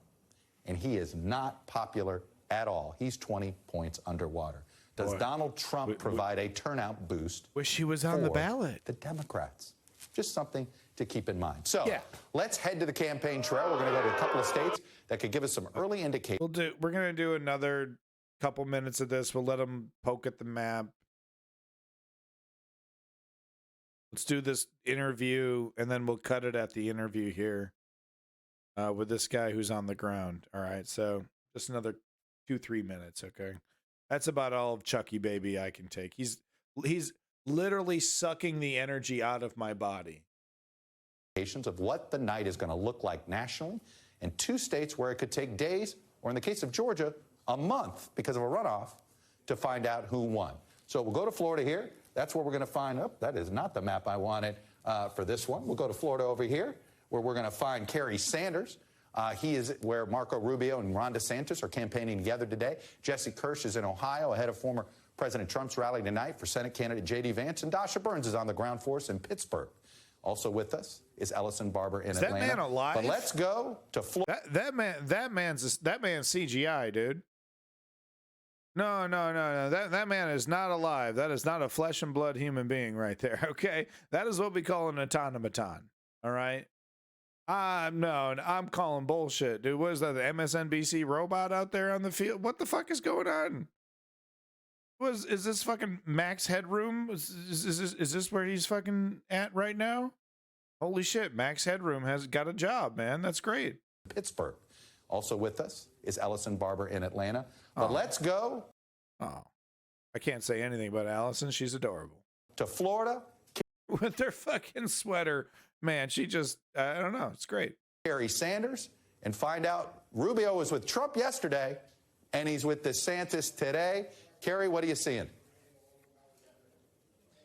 And he is not popular at all. He's 20 points underwater. Does Donald Trump provide a turnout boost? Wish he was on the ballot. The Democrats. Just something to keep in mind. So let's head to the campaign trail. We're going to go to a couple of states that could give us some early indicators. We're going to do another couple minutes of this. We'll let them poke at the map. Let's do this interview, and then we'll cut it at the interview here with this guy who's on the ground. All right, so just another 2-3 minutes, okay? That's about all of Chucky Baby I can take. He's literally sucking the energy out of my body. Of what the night is going to look like nationally, and 2 states where it could take days, or in the case of Georgia, a month because of a runoff to find out who won. So we'll go to Florida here. That's where we're going to find, that is not the map I wanted for this one. We'll go to Florida over here, where we're going to find Kerry Sanders. He is where Marco Rubio and Ron DeSantis are campaigning together today. Jesse Kirsch is in Ohio, ahead of former President Trump's rally tonight for Senate candidate J.D. Vance. And Dasha Burns is on the ground for us in Pittsburgh. Also with us is Ellison Barber in Atlanta. Is that man alive? But let's go to Florida. That man's CGI, dude. No. That man is not alive. That is not a flesh and blood human being right there. Okay, that is what we call an automaton. All right. No, I'm calling bullshit, dude. What is that? The MSNBC robot out there on the field? What the fuck is going on? Is this fucking Max Headroom? Is this where he's fucking at right now? Holy shit, Max Headroom has got a job, man. That's great. Pittsburgh. Also with us is Ellison Barber in Atlanta. But let's go. Oh, I can't say anything about Allison. She's adorable. To Florida. With their fucking sweater. Man, she just, I don't know. It's great. Kerry Sanders, and find out Rubio was with Trump yesterday, and he's with DeSantis today. Kerry, what are you seeing?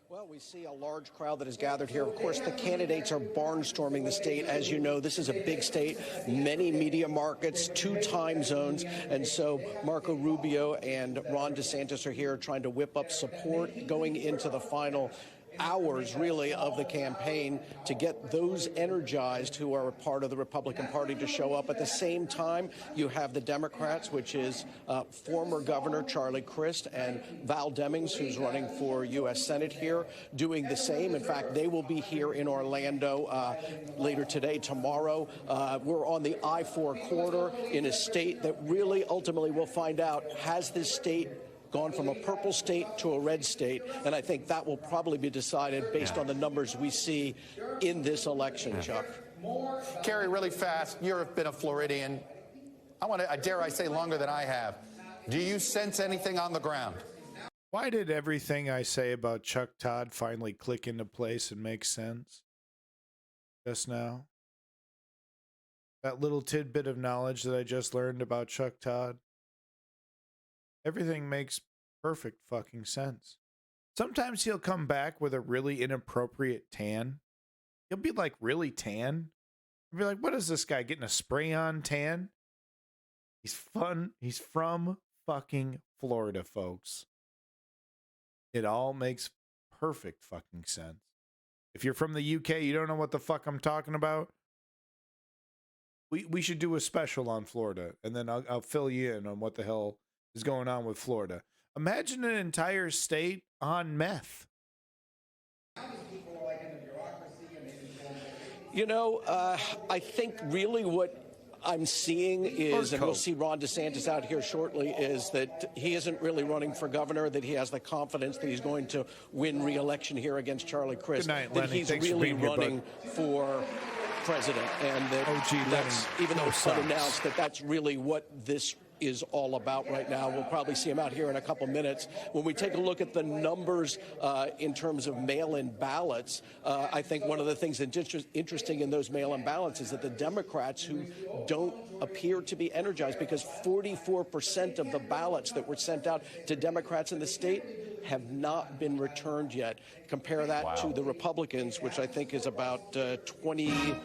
Well, we see a large crowd that has gathered here. Of course, the candidates are barnstorming the state. As you know, this is a big state, many media markets, 2 time zones. And so Marco Rubio and Ron DeSantis are here trying to whip up support going into the final hours, really, of the campaign to get those energized who are a part of the Republican Party to show up. At the same time, you have the Democrats, which is former Governor Charlie Crist and Val Demings, who's running for U.S. Senate here, doing the same. In fact, they will be here in Orlando later today, tomorrow. We're on the I-4 corridor in a state that really ultimately we'll find out, has this state gone from a purple state to a red state, and I think that will probably be decided based on the numbers we see in this election, Chuck. Carrie, really fast, you've been a Floridian. I dare I say longer than I have. Do you sense anything on the ground? Why did everything I say about Chuck Todd finally click into place and make sense just now? That little tidbit of knowledge that I just learned about Chuck Todd. Everything makes perfect fucking sense. Sometimes he'll come back with a really inappropriate tan. He'll be like really tan. I'll be like, what is this guy getting a spray on tan? He's fun. He's from fucking Florida, folks. It all makes perfect fucking sense. If you're from the UK, you don't know what the fuck I'm talking about. We should do a special on Florida, and then I'll fill you in on what the hell is going on with Florida. Imagine an entire state on meth. You know, I think really what I'm seeing is, and we'll see Ron DeSantis out here shortly, is that he isn't really running for governor, that he has the confidence that he's going to win re-election here against Charlie Crist, Good night, that Lenny. he's Thanks for really being here, running for president, and that that's, even though it's unannounced, that that's really what this is all about right now. We'll probably see him out here in a couple minutes. When we take a look at the numbers in terms of mail-in ballots, I think one of the things that's interesting in those mail-in ballots is that the Democrats who don't appear to be energized, because 44% of the ballots that were sent out to Democrats in the state have not been returned yet. Compare that to the Republicans, which I think is about 28%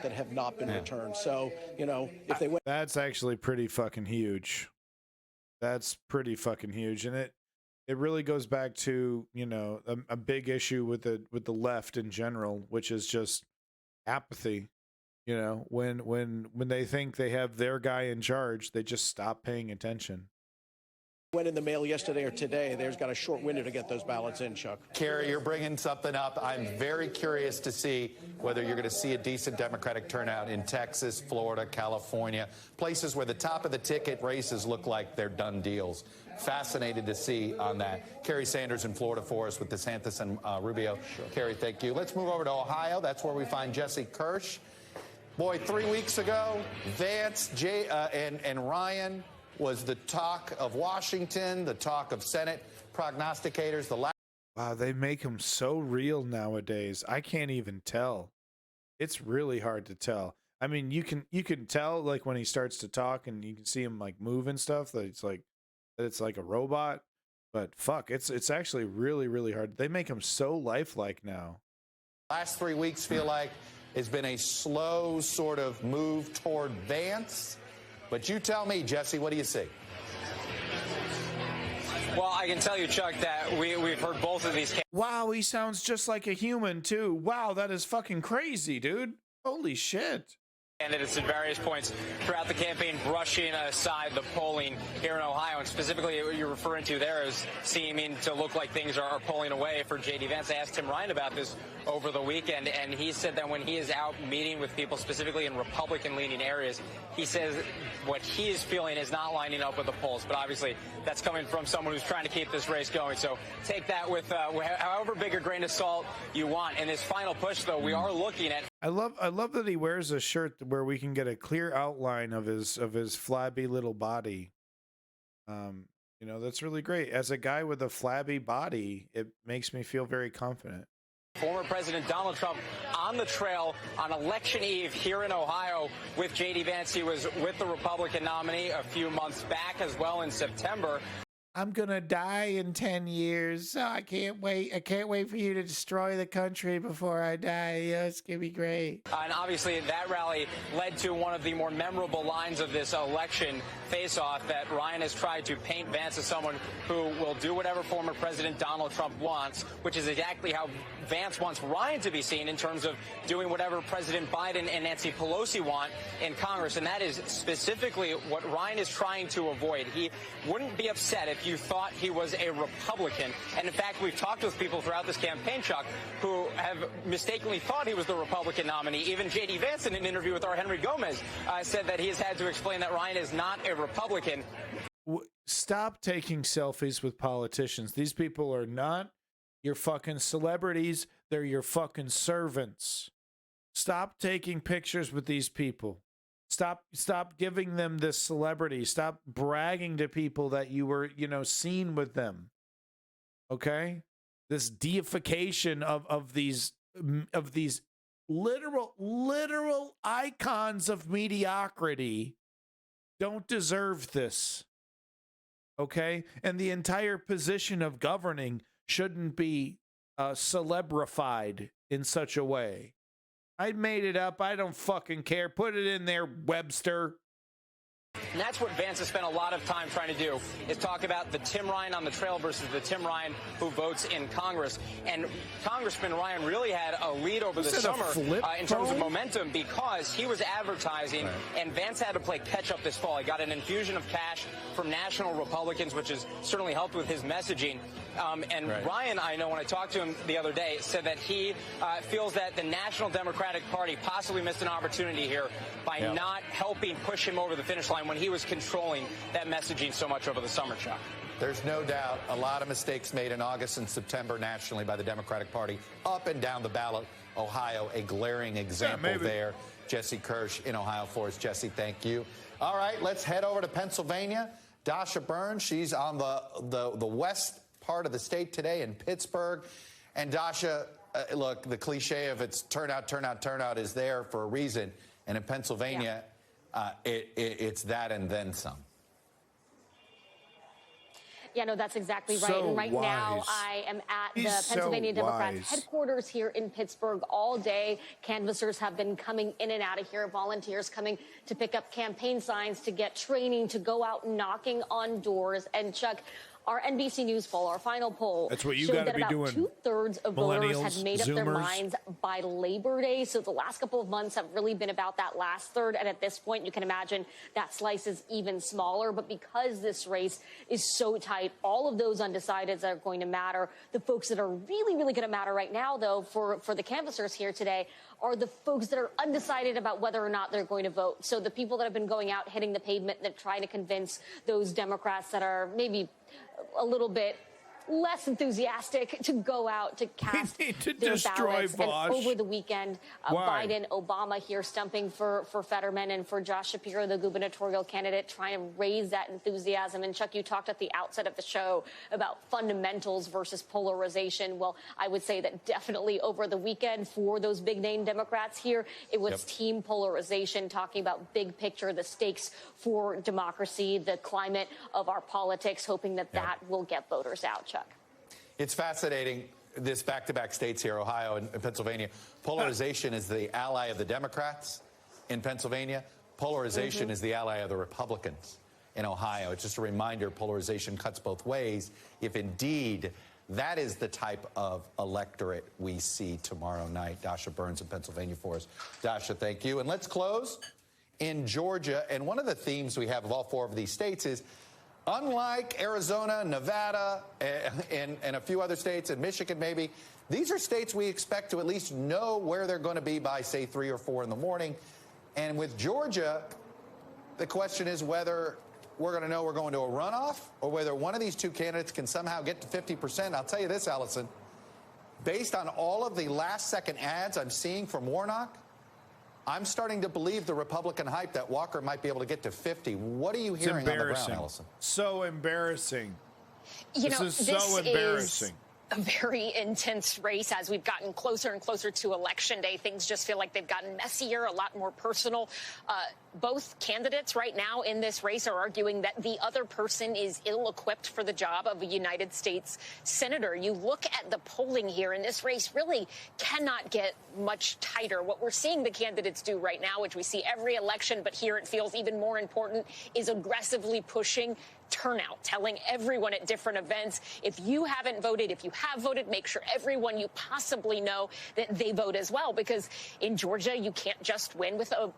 that have not been returned. So, you know, if they went... That's actually pretty fucking huge. That's pretty fucking huge. And it really goes back to, you know, a big issue with the left in general, which is just apathy. You know, when they think they have their guy in charge, they just stop paying attention. Went in the mail yesterday or today, there's got a short window to get those ballots in, Chuck. Carrie, you're bringing something up. I'm very curious to see whether you're going to see a decent Democratic turnout in Texas, Florida, California, places where the top of the ticket races look like they're done deals. Fascinated to see on that. Carrie Sanders in Florida for us with DeSantis and Rubio. Sure. Carrie, thank you. Let's move over to Ohio. That's where we find Jesse Kirsch. Boy, 3 weeks ago, Vance, and Ryan was the talk of Washington, the talk of Senate prognosticators. Wow, they make them so real nowadays. I can't even tell. It's really hard to tell. I mean, you can tell like when he starts to talk and you can see him like move and stuff, that it's like a robot. But fuck, it's actually really, really hard. They make him so lifelike now. Last 3 weeks feel like it's been a slow sort of move toward Vance. But you tell me, Jesse, what do you see? Well, I can tell you, Chuck, that we've heard both of these. Wow, he sounds just like a human, too. Wow, that is fucking crazy, dude. Holy shit. Candidates at various points throughout the campaign brushing aside the polling here in Ohio, and specifically what you're referring to there is seeming to look like things are pulling away for J.D. Vance. I asked Tim Ryan about this over the weekend, and he said that when he is out meeting with people, specifically in Republican-leaning areas, he says what he is feeling is not lining up with the polls. But obviously, that's coming from someone who's trying to keep this race going. So take that with however big a grain of salt you want. In this final push, though, we are looking at. I love that he wears a shirt where we can get a clear outline of his flabby little body. You know, that's really great. As a guy with a flabby body, it makes me feel very confident. Former President Donald Trump on the trail on election eve here in Ohio with J.D. Vance. He was with the Republican nominee a few months back as well in September. I'm gonna die in 10 years, so I can't wait. I can't wait for you to destroy the country before I die. Yeah, it's gonna be great. And obviously that rally led to one of the more memorable lines of this election face-off, that Ryan has tried to paint Vance as someone who will do whatever former President Donald Trump wants, which is exactly how Vance wants Ryan to be seen in terms of doing whatever President Biden and Nancy Pelosi want in Congress. And that is specifically what Ryan is trying to avoid. He wouldn't be upset if you thought he was a Republican. And in fact, we've talked with people throughout this campaign, Chuck, who have mistakenly thought he was the Republican nominee. Even J.D. Vance, in an interview with our Henry Gomez, said that he has had to explain that Ryan is not a Republican. Stop taking selfies with politicians. These people are not your fucking celebrities. They're your fucking servants. Stop taking pictures with these people. Stop giving them this celebrity. Stop bragging to people that you were, seen with them. Okay? This deification of these literal icons of mediocrity don't deserve this. Okay? And the entire position of governing shouldn't be celebrified in such a way. I made it up. I don't fucking care. Put it in there, Webster. And that's what Vance has spent a lot of time trying to do, is talk about the Tim Ryan on the trail versus the Tim Ryan who votes in Congress. And Congressman Ryan really had a lead over the summer in terms of momentum because he was advertising, and Vance had to play catch-up this fall. He got an infusion of cash from national Republicans, which has certainly helped with his messaging. Ryan, I know when I talked to him the other day, said that he feels that the National Democratic Party possibly missed an opportunity here by not helping push him over the finish line when he was controlling that messaging so much over the summer, Chuck. There's no doubt a lot of mistakes made in August and September nationally by the Democratic Party up and down the ballot. Ohio, a glaring example there. Jesse Kirsch in Ohio for us. Jesse, thank you. All right, let's head over to Pennsylvania. Dasha Burns, she's on the west part of the state today in Pittsburgh. And Dasha, look, the cliche of it's turnout is there for a reason. And in Pennsylvania, it's that and then some. Yeah, no, that's exactly right. And right now, I am at the Pennsylvania Democrats headquarters here in Pittsburgh all day. Canvassers have been coming in and out of here. Volunteers coming to pick up campaign signs, to get training, to go out knocking on doors. And Chuck, our NBC News poll, our final poll, that's what you showed gotta that be about doing, 2/3 of voters had made up their Zoomers. minds by Labor Day. So the last couple of months have really been about that last third. And at this point, you can imagine that slice is even smaller. But because this race is so tight, all of those undecideds are going to matter. The folks that are really, really going to matter right now, though, for the canvassers here today, are the folks that are undecided about whether or not they're going to vote. So the people that have been going out, hitting the pavement, that trying to convince those Democrats that are maybe a little bit less enthusiastic to go out to cast their ballots. And over the weekend, Biden, Obama here stumping for Fetterman, and for Josh Shapiro, the gubernatorial candidate, trying to raise that enthusiasm. And Chuck, you talked at the outset of the show about fundamentals versus polarization. Well, I would say that definitely over the weekend for those big name Democrats here, it was team polarization, talking about big picture, the stakes for democracy, the climate of our politics, hoping that that will get voters out, Chuck. It's fascinating, this back-to-back states here, Ohio and Pennsylvania. Polarization is the ally of the Democrats in Pennsylvania. Polarization is the ally of the Republicans in Ohio. It's just a reminder, polarization cuts both ways. If indeed that is the type of electorate we see tomorrow night. Dasha Burns in Pennsylvania for us. Dasha, thank you. And let's close in Georgia. And one of the themes we have of all four of these states is, unlike Arizona, Nevada, and a few other states, and Michigan maybe, these are states we expect to at least know where they're going to be by, say, 3 or 4 in the morning. And with Georgia, the question is whether we're going to know we're going to a runoff or whether one of these two candidates can somehow get to 50%. I'll tell you this, Allison, based on all of the last-second ads I'm seeing from Warnock, I'm starting to believe the Republican hype that Walker might be able to get to 50. What are you hearing on the ground, Allison? So embarrassing. This is so embarrassing. A very intense race as we've gotten closer and closer to Election Day. Things just feel like they've gotten messier, a lot more personal. Both candidates right now in this race are arguing that the other person is ill-equipped for the job of a United States senator. You look at the polling here, and this race really cannot get much tighter. What we're seeing the candidates do right now, which we see every election, but here it feels even more important, is aggressively pushing turnout, telling everyone at different events, if you haven't voted, if you have voted, make sure everyone you possibly know that they vote as well. Because in Georgia, you can't just win with a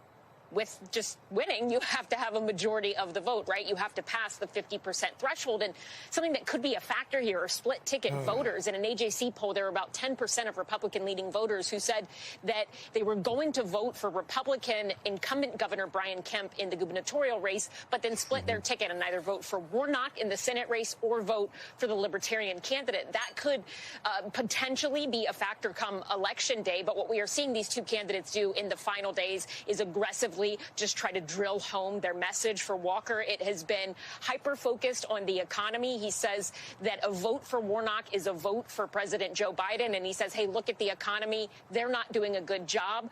with just winning, you have to have a majority of the vote, right? You have to pass the 50% threshold. And something that could be a factor here are split ticket voters. In an AJC poll, there were about 10% of Republican leading voters who said that they were going to vote for Republican incumbent Governor Brian Kemp in the gubernatorial race, but then split their ticket and either vote for Warnock in the Senate race or vote for the Libertarian candidate. That could potentially be a factor come Election Day. But what we are seeing these two candidates do in the final days is aggressively just try to drill home their message. For Walker, it has been hyper-focused on the economy. He says that a vote for Warnock is a vote for President Joe Biden. And he says, hey, look at the economy. They're not doing a good job.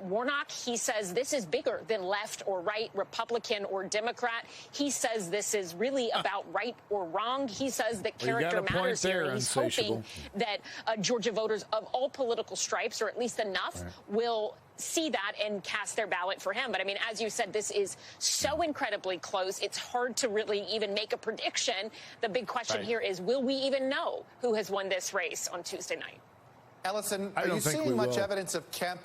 Warnock, he says this is bigger than left or right, Republican or Democrat. He says this is really about right or wrong. He says that character matters here. And he's hoping that Georgia voters of all political stripes, or at least enough, will see that and cast their ballot for him. But I mean, as you said, this is so incredibly close. It's hard to really even make a prediction. The big question here is, will we even know who has won this race on Tuesday night? Ellison, are you seeing much evidence of Kemp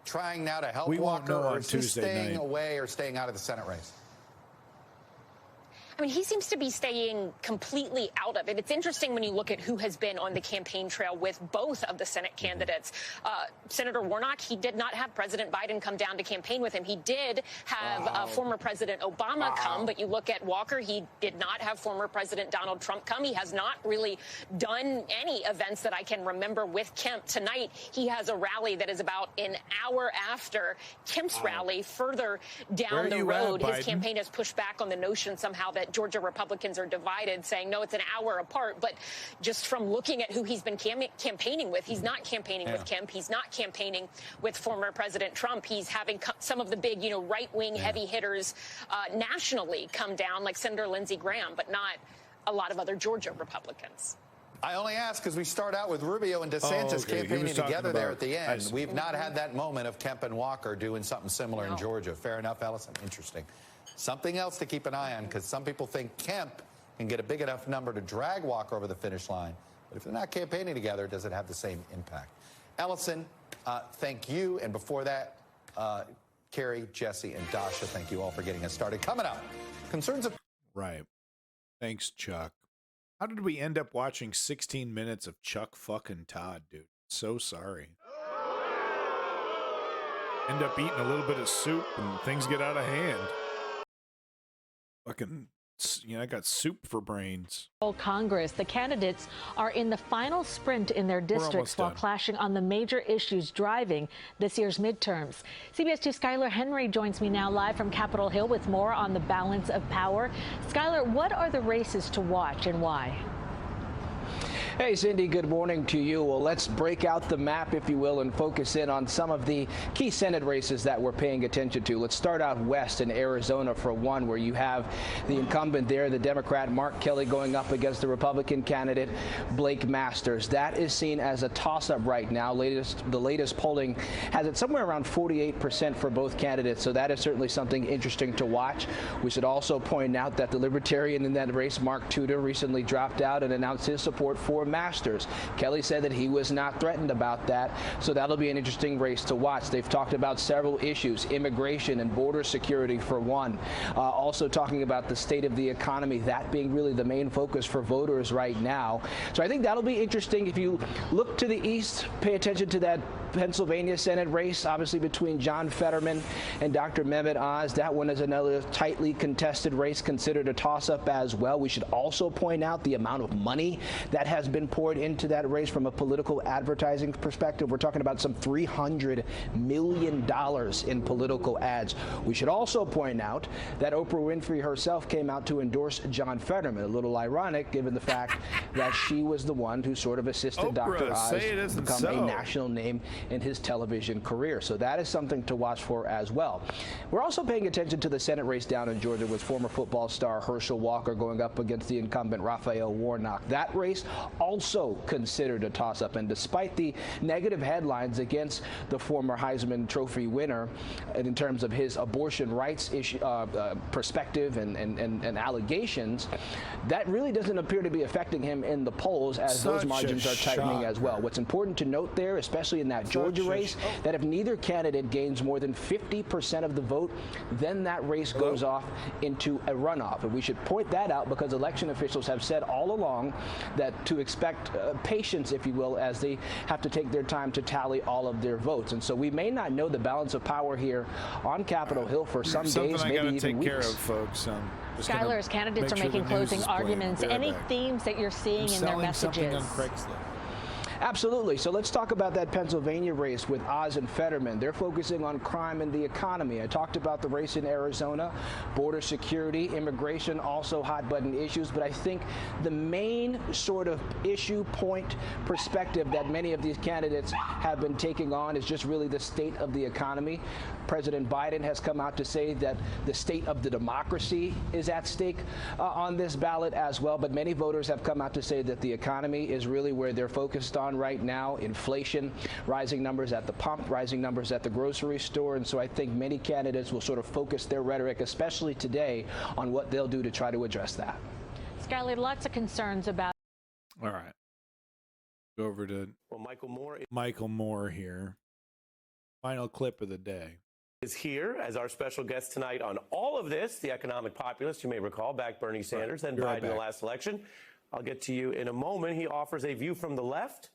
trying now to help Walker, or is he staying away or staying out of the Senate race? I mean, he seems to be staying completely out of it. It's interesting when you look at who has been on the campaign trail with both of the Senate candidates. Senator Warnock, he did not have President Biden come down to campaign with him. He did have former President Obama come, but you look at Walker, he did not have former President Donald Trump come. He has not really done any events that I can remember with Kemp. Tonight, he has a rally that is about an hour after Kemp's rally further down the road. His campaign has pushed back on the notion somehow that Georgia Republicans are divided, saying, no, it's an hour apart. But just from looking at who he's been campaigning with, he's not campaigning with Kemp. He's not campaigning with former President Trump. He's having some of the big, right-wing heavy hitters nationally come down, like Senator Lindsey Graham, but not a lot of other Georgia Republicans. I only ask because we start out with Rubio and DeSantis campaigning together there at the end. We've not had that moment of Kemp and Walker doing something similar in Georgia. Fair enough, Ellison? Interesting. Something else to keep an eye on, because some people think Kemp can get a big enough number to drag Walker over the finish line. But if they're not campaigning together, does it have the same impact? Ellison, thank you. And before that, Carrie, Jesse, and Dasha, thank you all for getting us started. Coming up, concerns of... Right. Thanks, Chuck. How did we end up watching 16 minutes of Chuck fucking Todd, dude? So sorry. End up eating a little bit of soup and things get out of hand. Fucking, I got soup for brains. Congress, the candidates are in the final sprint in their districts while clashing on the major issues driving this year's midterms. CBS 2 Skylar Henry joins me now live from Capitol Hill with more on the balance of power. Skylar, what are the races to watch and why? Hey, Cindy, good morning to you. Well, let's break out the map, if you will, and focus in on some of the key Senate races that we're paying attention to. Let's start out west in Arizona for one, where you have the incumbent there, the Democrat Mark Kelly, going up against the Republican candidate Blake Masters. That is seen as a toss-up right now. The latest polling has it somewhere around 48% for both candidates, so that is certainly something interesting to watch. We should also point out that the Libertarian in that race, Mark Tudor, recently dropped out and announced his support for Masters. Kelly said that he was not threatened about that, so that'll be an interesting race to watch. They've talked about several issues, immigration and border security for one. Also talking about the state of the economy, that being really the main focus for voters right now. So I think that'll be interesting. If you look to the east, pay attention to that Pennsylvania Senate race, obviously between John Fetterman and Dr. Mehmet Oz. That one is another tightly contested race, considered a toss-up as well. We should also point out the amount of money that has been poured into that race from a political advertising perspective. We're talking about some $300 million in political ads. We should also point out that Oprah Winfrey herself came out to endorse John Fetterman. A little ironic, given the fact that she was the one who sort of assisted Dr. Oz become a national name in his television career. So that is something to watch for as well. We're also paying attention to the Senate race down in Georgia with former football star Herschel Walker going up against the incumbent Raphael Warnock. That race also considered a toss-up. And despite the negative headlines against the former Heisman Trophy winner in terms of his abortion rights issue, perspective and allegations, that really doesn't appear to be affecting him in the polls as those margins are tightening as well. What's important to note there, especially in that Georgia race, that if neither candidate gains more than 50% of the vote, then that race goes off into a runoff. And we should point that out because election officials have said all along that to expect patience, if you will, as they have to take their time to tally all of their votes. And so we may not know the balance of power here on Capitol Hill for some days, maybe even weeks. Care of, folks. Skylar, as candidates are making closing arguments, any themes that you're seeing in their messages? On Craigslist. Absolutely. So let's talk about that Pennsylvania race with Oz and Fetterman. They're focusing on crime and the economy. I talked about the race in Arizona, border security, immigration, also hot button issues. But I think the main sort of issue point perspective that many of these candidates have been taking on is just really the state of the economy. President Biden has come out to say that the state of the democracy is at stake on this ballot as well. But many voters have come out to say that the economy is really where they're focused on right now. Inflation, rising numbers at the pump, rising numbers at the grocery store. And so I think many candidates will sort of focus their rhetoric, especially today, on what they'll do to try to address that. Skylar, lots of concerns about. All right. Go over to Michael Moore here. Final clip of the day. Is here as our special guest tonight on all of this. The economic populist, you may recall, backed Bernie Sanders, then Biden in the last election. I'll get to you in a moment. He offers a view from the left,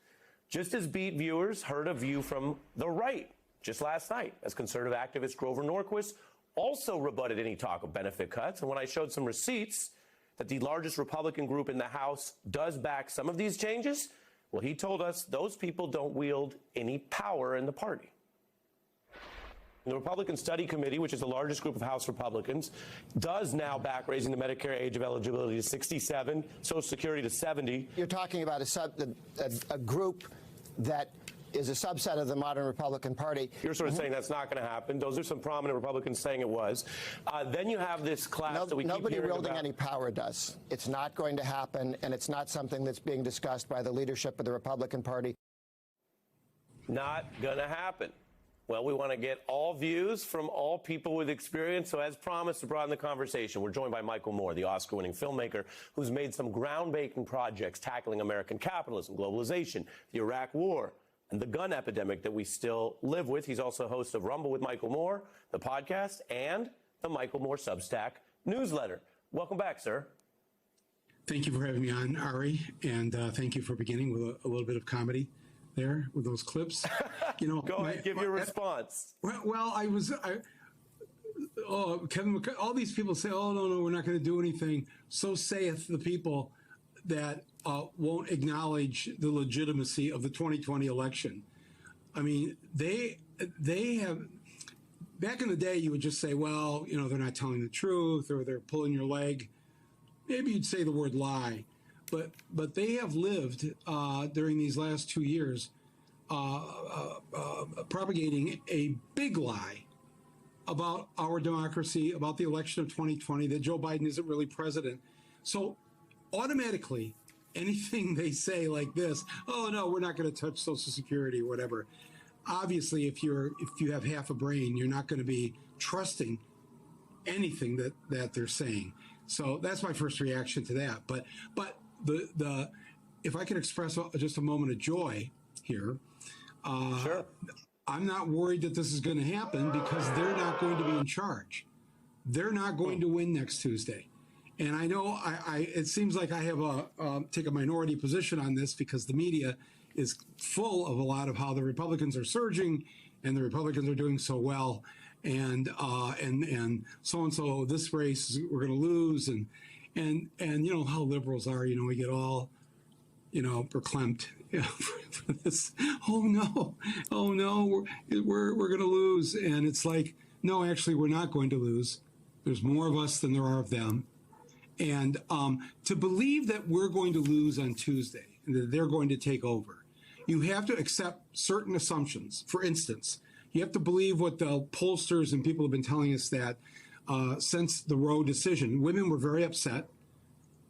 just as Beat viewers heard a view from the right just last night, as conservative activist Grover Norquist also rebutted any talk of benefit cuts. And when I showed some receipts that the largest Republican group in the House does back some of these changes, well, he told us those people don't wield any power in the party. The Republican Study Committee, which is the largest group of House Republicans, does now back raising the Medicare age of eligibility to 67, Social Security to 70. You're talking about a group that is a subset of the modern Republican Party. You're sort of saying that's not going to happen. Those are some prominent Republicans saying it was. Then you have this class that we keep nobody hearing wielding about. any power does. It's not going to happen, and it's not something that's being discussed by the leadership of the Republican Party. Not going to happen. Well, we want to get all views from all people with experience. So as promised, to broaden the conversation, we're joined by Michael Moore, the Oscar-winning filmmaker who's made some groundbreaking projects tackling American capitalism, globalization, the Iraq War, and the gun epidemic that we still live with. He's also host of Rumble with Michael Moore, the podcast, and the Michael Moore Substack newsletter. Welcome back, sir. Thank you for having me on, Ari, and thank you for beginning with a little bit of comedy there with those clips. You know, go ahead, give your response. Well, Kevin, all these people say, oh, no, we're not going to do anything. So saith the people that won't acknowledge the legitimacy of the 2020 election. I mean, they have, back in the day, you would just say, well, you know, they're not telling the truth or they're pulling your leg. Maybe you'd say the word lie. But they have lived during these last 2 years propagating a big lie about our democracy, about the election of 2020, that Joe Biden isn't really president. So automatically, anything they say like this, oh, no, we're not going to touch Social Security or whatever. Obviously, if you have half a brain, you're not going to be trusting anything that they're saying. So that's my first reaction to that. But if I can express just a moment of joy here, sure. I'm not worried that this is going to happen because they're not going to be in charge. They're not going to win next Tuesday. And I know it seems like I have take a minority position on this because the media is full of a lot of how the Republicans are surging and the Republicans are doing so well. And so this race we're going to lose. And you know how liberals are, you know, we get all, you know, verklempt for this. Oh no, we're going to lose. And it's like, no, actually, we're not going to lose. There's more of us than there are of them. And to believe that we're going to lose on Tuesday and that they're going to take over, you have to accept certain assumptions. For instance, you have to believe what the pollsters and people have been telling us that since the Roe decision, women were very upset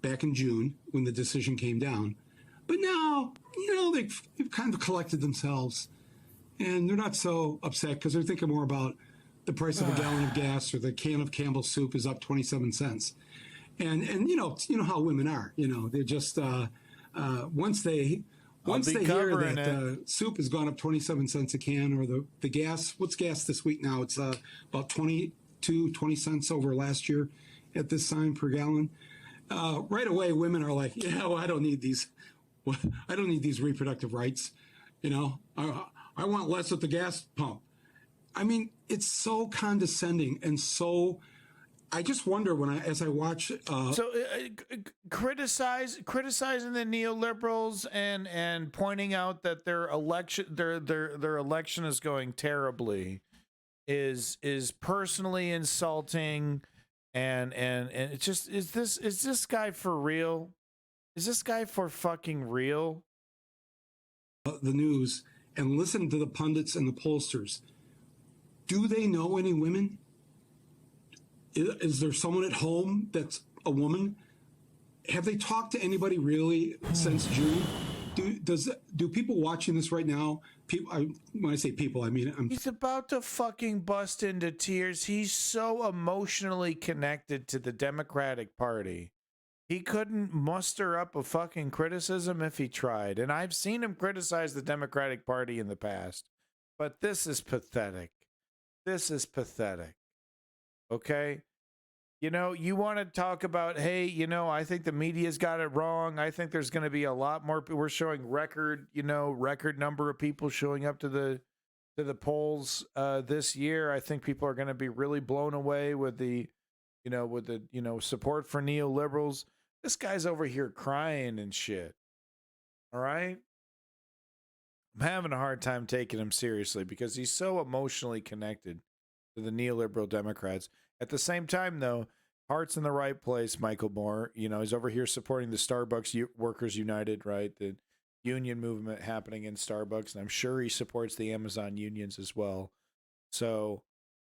back in June when the decision came down. But now, they've kind of collected themselves, and they're not so upset because they're thinking more about the price of a gallon of gas or the can of Campbell's soup is up 27 cents. And you know how women are. They're just once they hear that soup has gone up 27 cents a can, or the gas. What's gas this week now? It's about 20 cents over last year at this time per gallon. Right away, women are like, yeah, well, I don't need these. I don't need these reproductive rights. I want less at the gas pump. I mean, it's so condescending and so. I just wonder as I watch. Criticizing the neoliberals and pointing out that their election is going terribly is personally insulting, and it's just is this guy for real? Is this guy for fucking real? The news and listen to the pundits and the pollsters. Do they know any women? Is there someone at home that's a woman? Have they talked to anybody really since June? Do people watching this right now? When I say people, I mean he's about to fucking bust into tears. He's so emotionally connected to the Democratic Party. He couldn't muster up a fucking criticism if he tried. And I've seen him criticize the Democratic Party in the past. But this is pathetic. This is pathetic. Okay? You want to talk about, hey, I think the media's got it wrong. I think there's going to be a lot more. We're showing record number of people showing up to the polls this year. I think people are going to be really blown away with the support for neoliberals. This guy's over here crying and shit. All right? I'm having a hard time taking him seriously because he's so emotionally connected to the neoliberal Democrats. At the same time, though, heart's in the right place, Michael Moore. He's over here supporting the Starbucks Workers United, right? The union movement happening in Starbucks. And I'm sure he supports the Amazon unions as well. So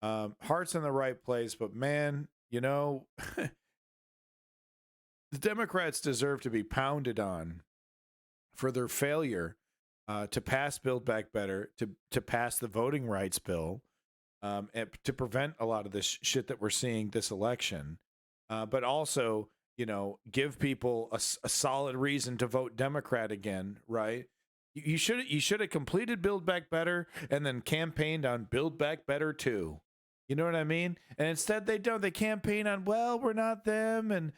heart's in the right place. But, man, the Democrats deserve to be pounded on for their failure to pass Build Back Better, to pass the voting rights bill, and to prevent a lot of this shit that we're seeing this election, but also, give people a solid reason to vote Democrat again, right? You should have completed Build Back Better and then campaigned on Build Back Better 2. You know what I mean? And instead they don't. They campaign on, well, we're not them, and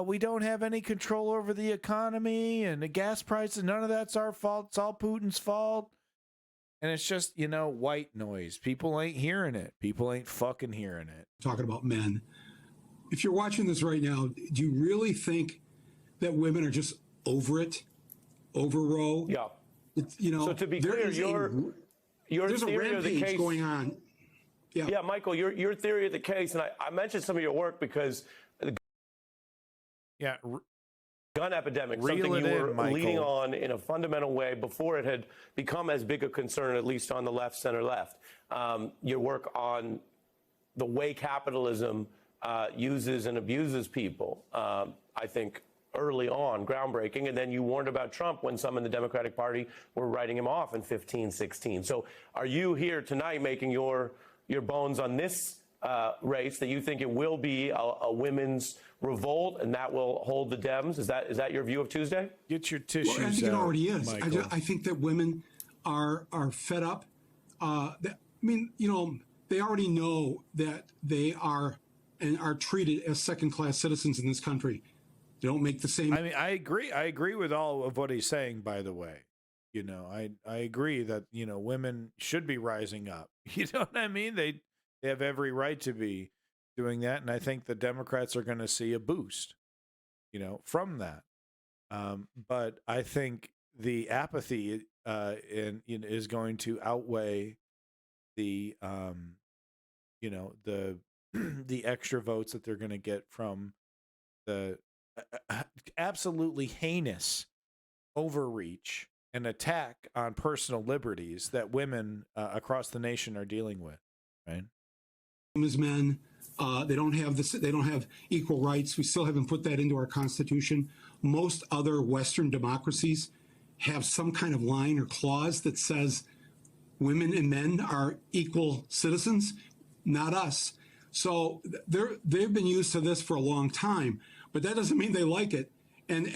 we don't have any control over the economy and the gas prices. None of that's our fault. It's all Putin's fault. And it's just, white noise. People ain't hearing it. People ain't fucking hearing it. Talking about men. If you're watching this right now, do you really think that women are just over it? Over Roe? Yeah. So to be clear, there's a theory of the rampage case going on. Yeah, Michael, your theory of the case, and I mentioned some of your work because the gun epidemic, something you were leading on in a fundamental way before it had become as big a concern, at least on the left, center left. Your work on the way capitalism uses and abuses people, I think early on, groundbreaking. And then you warned about Trump when some in the Democratic Party were writing him off in 15, 16. So are you here tonight making your bones on this race, that you think it will be a women's revolt and that will hold the Dems? Is that your view of Tuesday? Get your tissues I think it already is. Michael. I think that women are fed up. They already know that they are and are treated as second-class citizens in this country. They don't make the same. I mean, I agree with all of what he's saying, by the way. I agree that, women should be rising up. You know what I mean? They have every right to be doing that. And I think the Democrats are going to see a boost, from that. But I think the apathy is going to outweigh the, the extra votes that they're going to get from the absolutely heinous overreach and attack on personal liberties that women across the nation are dealing with, right? As men, they don't have equal rights. We still haven't put that into our Constitution. most other Western democracies have some kind of line or clause that says women and men are equal citizens, not us. So they've been used to this for a long time, but that doesn't mean they like it. And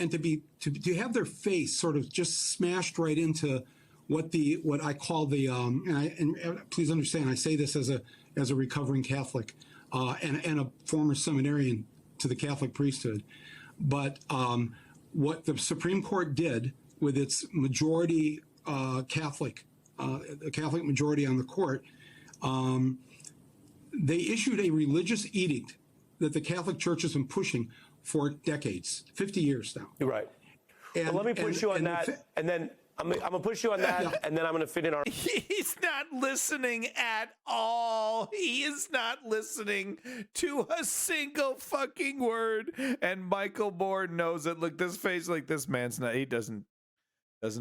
to have their face sort of just smashed right into what I call the and please understand, I say this as a recovering Catholic and a former seminarian to the Catholic priesthood, but what the Supreme Court did with its majority Catholic majority on the court, they issued a religious edict that the Catholic Church has been pushing for decades, 50 years now. You're right. And, well, let me push you on that, and then I'm going to push you on that, and then I'm going to fit in our... He's not listening at all. He is not listening to a single fucking word. And Michael Moore knows it. Look, this face, like, this man's not, he doesn't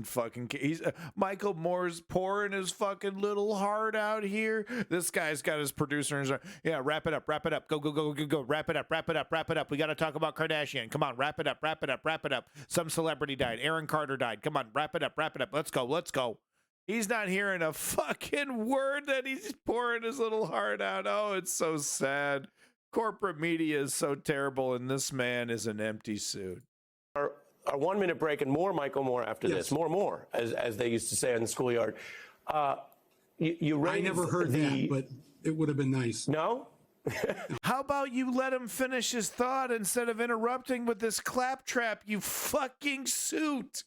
fucking care. He's Michael Moore's pouring his fucking little heart out here. This guy's got his producer and yeah, wrap it up, go, wrap it up. We got to talk about Kardashian. Come on, wrap it up. Some celebrity died. Aaron Carter died. Come on, wrap it up. Let's go. He's not hearing a fucking word that he's pouring his little heart out. Oh, it's so sad. Corporate media is so terrible, and this man is an empty suit. A 1 minute break and more Michael Moore after this. More, as they used to say in the schoolyard. You raised I never heard that, but it would have been nice. No? How about you let him finish his thought instead of interrupting with this claptrap, you fucking suit?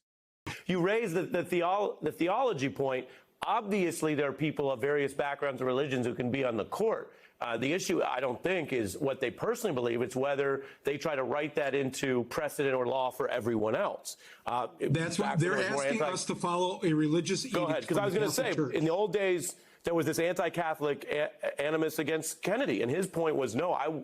You raised the theology point. Obviously, there are people of various backgrounds and religions who can be on the court. The issue, I don't think, is what they personally believe. It's whether they try to write that into precedent or law for everyone else. That's what they're asking us to follow a religious edict. Go ahead, because I was going to say, in the old days, there was this anti-Catholic animus against Kennedy, and his point was, no, I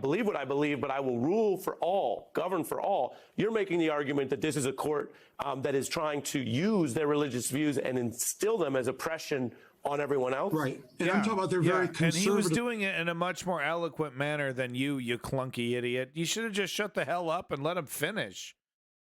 believe what I believe, but I will rule for all, govern for all. You're making the argument that this is a court that is trying to use their religious views and instill them as oppression on everyone else. Right. And I'm talking about they're very conservative. And he was doing it in a much more eloquent manner than you clunky idiot. You should have just shut the hell up and let him finish.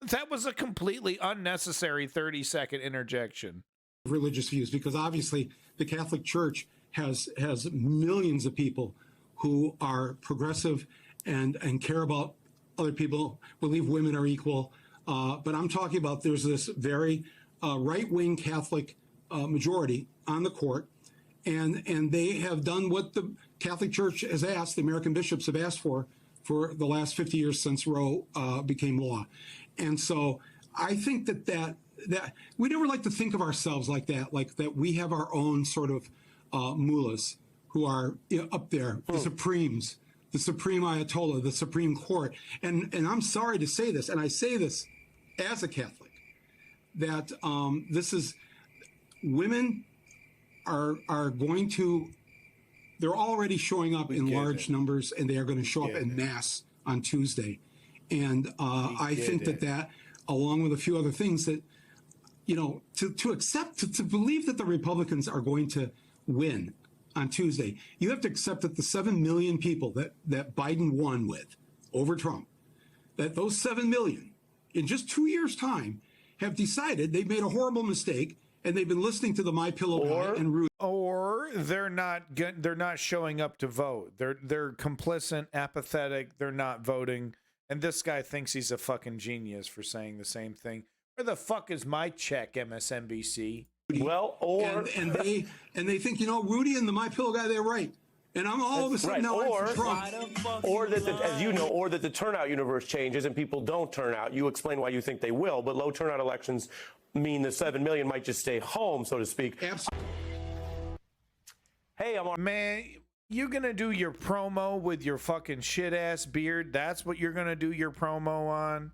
That was a completely unnecessary 30-second interjection. Religious views, because obviously the Catholic Church has millions of people who are progressive and care about other people, believe women are equal. But I'm talking about there's this very right-wing Catholic majority on the court, and they have done what the Catholic Church has asked, the American bishops have asked for the last 50 years since Roe became law. And so I think that we never like to think of ourselves like that we have our own sort of mullahs who are up there, the Supremes, the Supreme Ayatollah, the Supreme Court. And I'm sorry to say this, and I say this as a Catholic, that this is, women are going to, they're already showing up in large numbers, and they are going to show up en masse on Tuesday. And I think that along with a few other things that, to accept, to believe that the Republicans are going to win on Tuesday, you have to accept that the 7 million people that Biden won with over Trump, that those 7 million in just 2 years' time have decided they've made a horrible mistake, and they've been listening to the MyPillow guy and Rudy. Or they're not showing up to vote. They're complicit, apathetic. They're not voting. And this guy thinks he's a fucking genius for saying the same thing. Where the fuck is my check, MSNBC? Well, and they think, Rudy and the MyPillow guy, they're right. And I'm all of a sudden now I'm for Trump. Or that, as you know, or that the turnout universe changes and people don't turn out. You explain why you think they will, but low turnout elections mean the 7 million might just stay home, so to speak. Absolutely. Hey, man, you gonna do your promo with your fucking shit ass beard? That's what you're gonna do your promo on?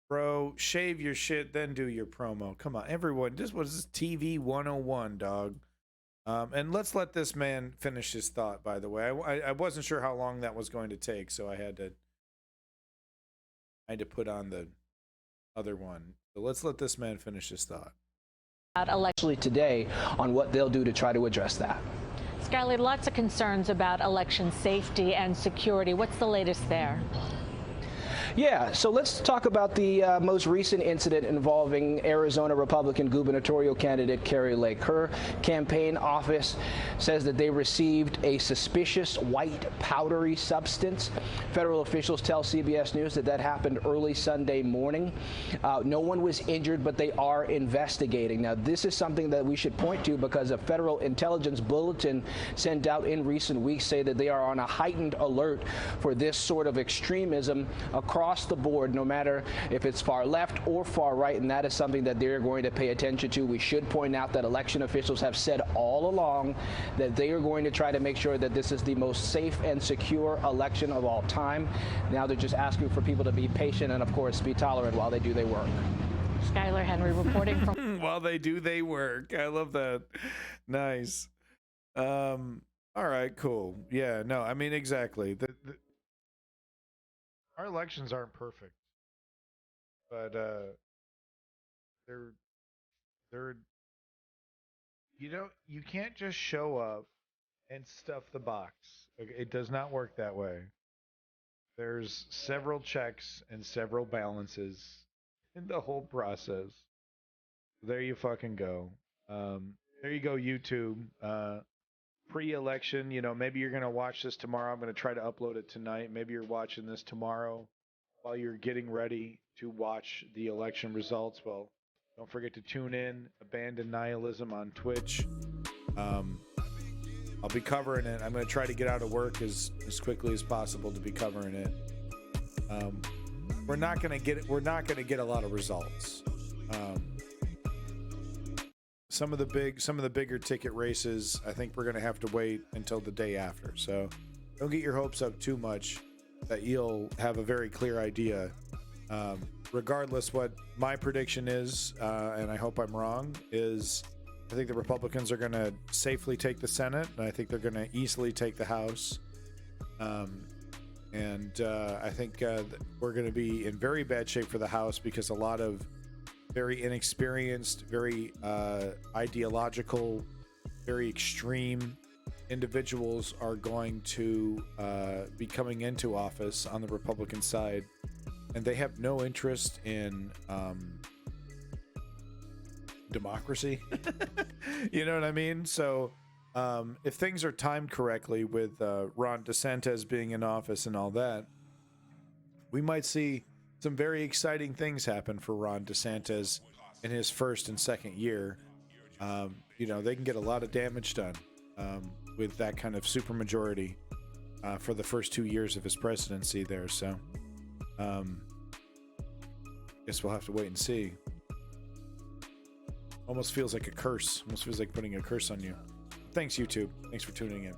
Bro, shave your shit, then do your promo. Come on, everyone. This was TV 101, dog. And let's let this man finish his thought, by the way. I wasn't sure how long that was going to take, so I had to put on the other one. So let's let this man finish his thought. Actually today on what they'll do to try to address that. Skyler, lots of concerns about election safety and security. What's the latest there? Yeah, so let's talk about the most recent incident involving Arizona Republican gubernatorial candidate Canary. Her campaign office says that they received a suspicious white powdery substance. Federal officials tell CBS News that that happened early Sunday morning. No one was injured, but they are investigating. Now, this is something that we should point to because a federal intelligence bulletin sent out in recent weeks say that they are on a heightened alert for this sort of extremism across the board, no matter if it's far left or far right, and that is something that they're going to pay attention to. We should point out that election officials have said all along that they are going to try to make sure that this is the most safe and secure election of all time. Now they're just asking for people to be patient and, of course, be tolerant while they do their work. Skylar Henry reporting from... While they do they work. I love that. Nice. All right, cool. Yeah, no, I mean, exactly. Our elections aren't perfect, but they're you can't just show up and stuff the box. It does not work that way. There's several checks and several balances in the whole process. There you fucking go. There you go, YouTube. Pre-election, maybe you're going to watch this tomorrow. I'm going to try to upload it tonight. Maybe you're watching this tomorrow while you're getting ready to watch the election results. Well, don't forget to tune in. Abandon Nihilism on Twitch. I'll be covering it. I'm going to try to get out of work as quickly as possible to be covering it. We're not going to get a lot of results. Some of the bigger ticket races, I think we're going to have to wait until the day after. So don't get your hopes up too much that you'll have a very clear idea. Regardless what my prediction is, and I hope I'm wrong, is I think the Republicans are going to safely take the Senate, and I think they're going to easily take the House. And I think we're going to be in very bad shape for the House because a lot of very inexperienced, very ideological, very extreme individuals are going to be coming into office on the Republican side, and they have no interest in democracy. You know what I mean? So if things are timed correctly with Ron DeSantis being in office and all that, we might see some very exciting things happen for Ron DeSantis in his first and second year. They can get a lot of damage done with that kind of supermajority for the first 2 years of his presidency there. So guess we'll have to wait and see. Almost feels like a curse. Almost feels like putting a curse on you. Thanks, YouTube. Thanks for tuning in.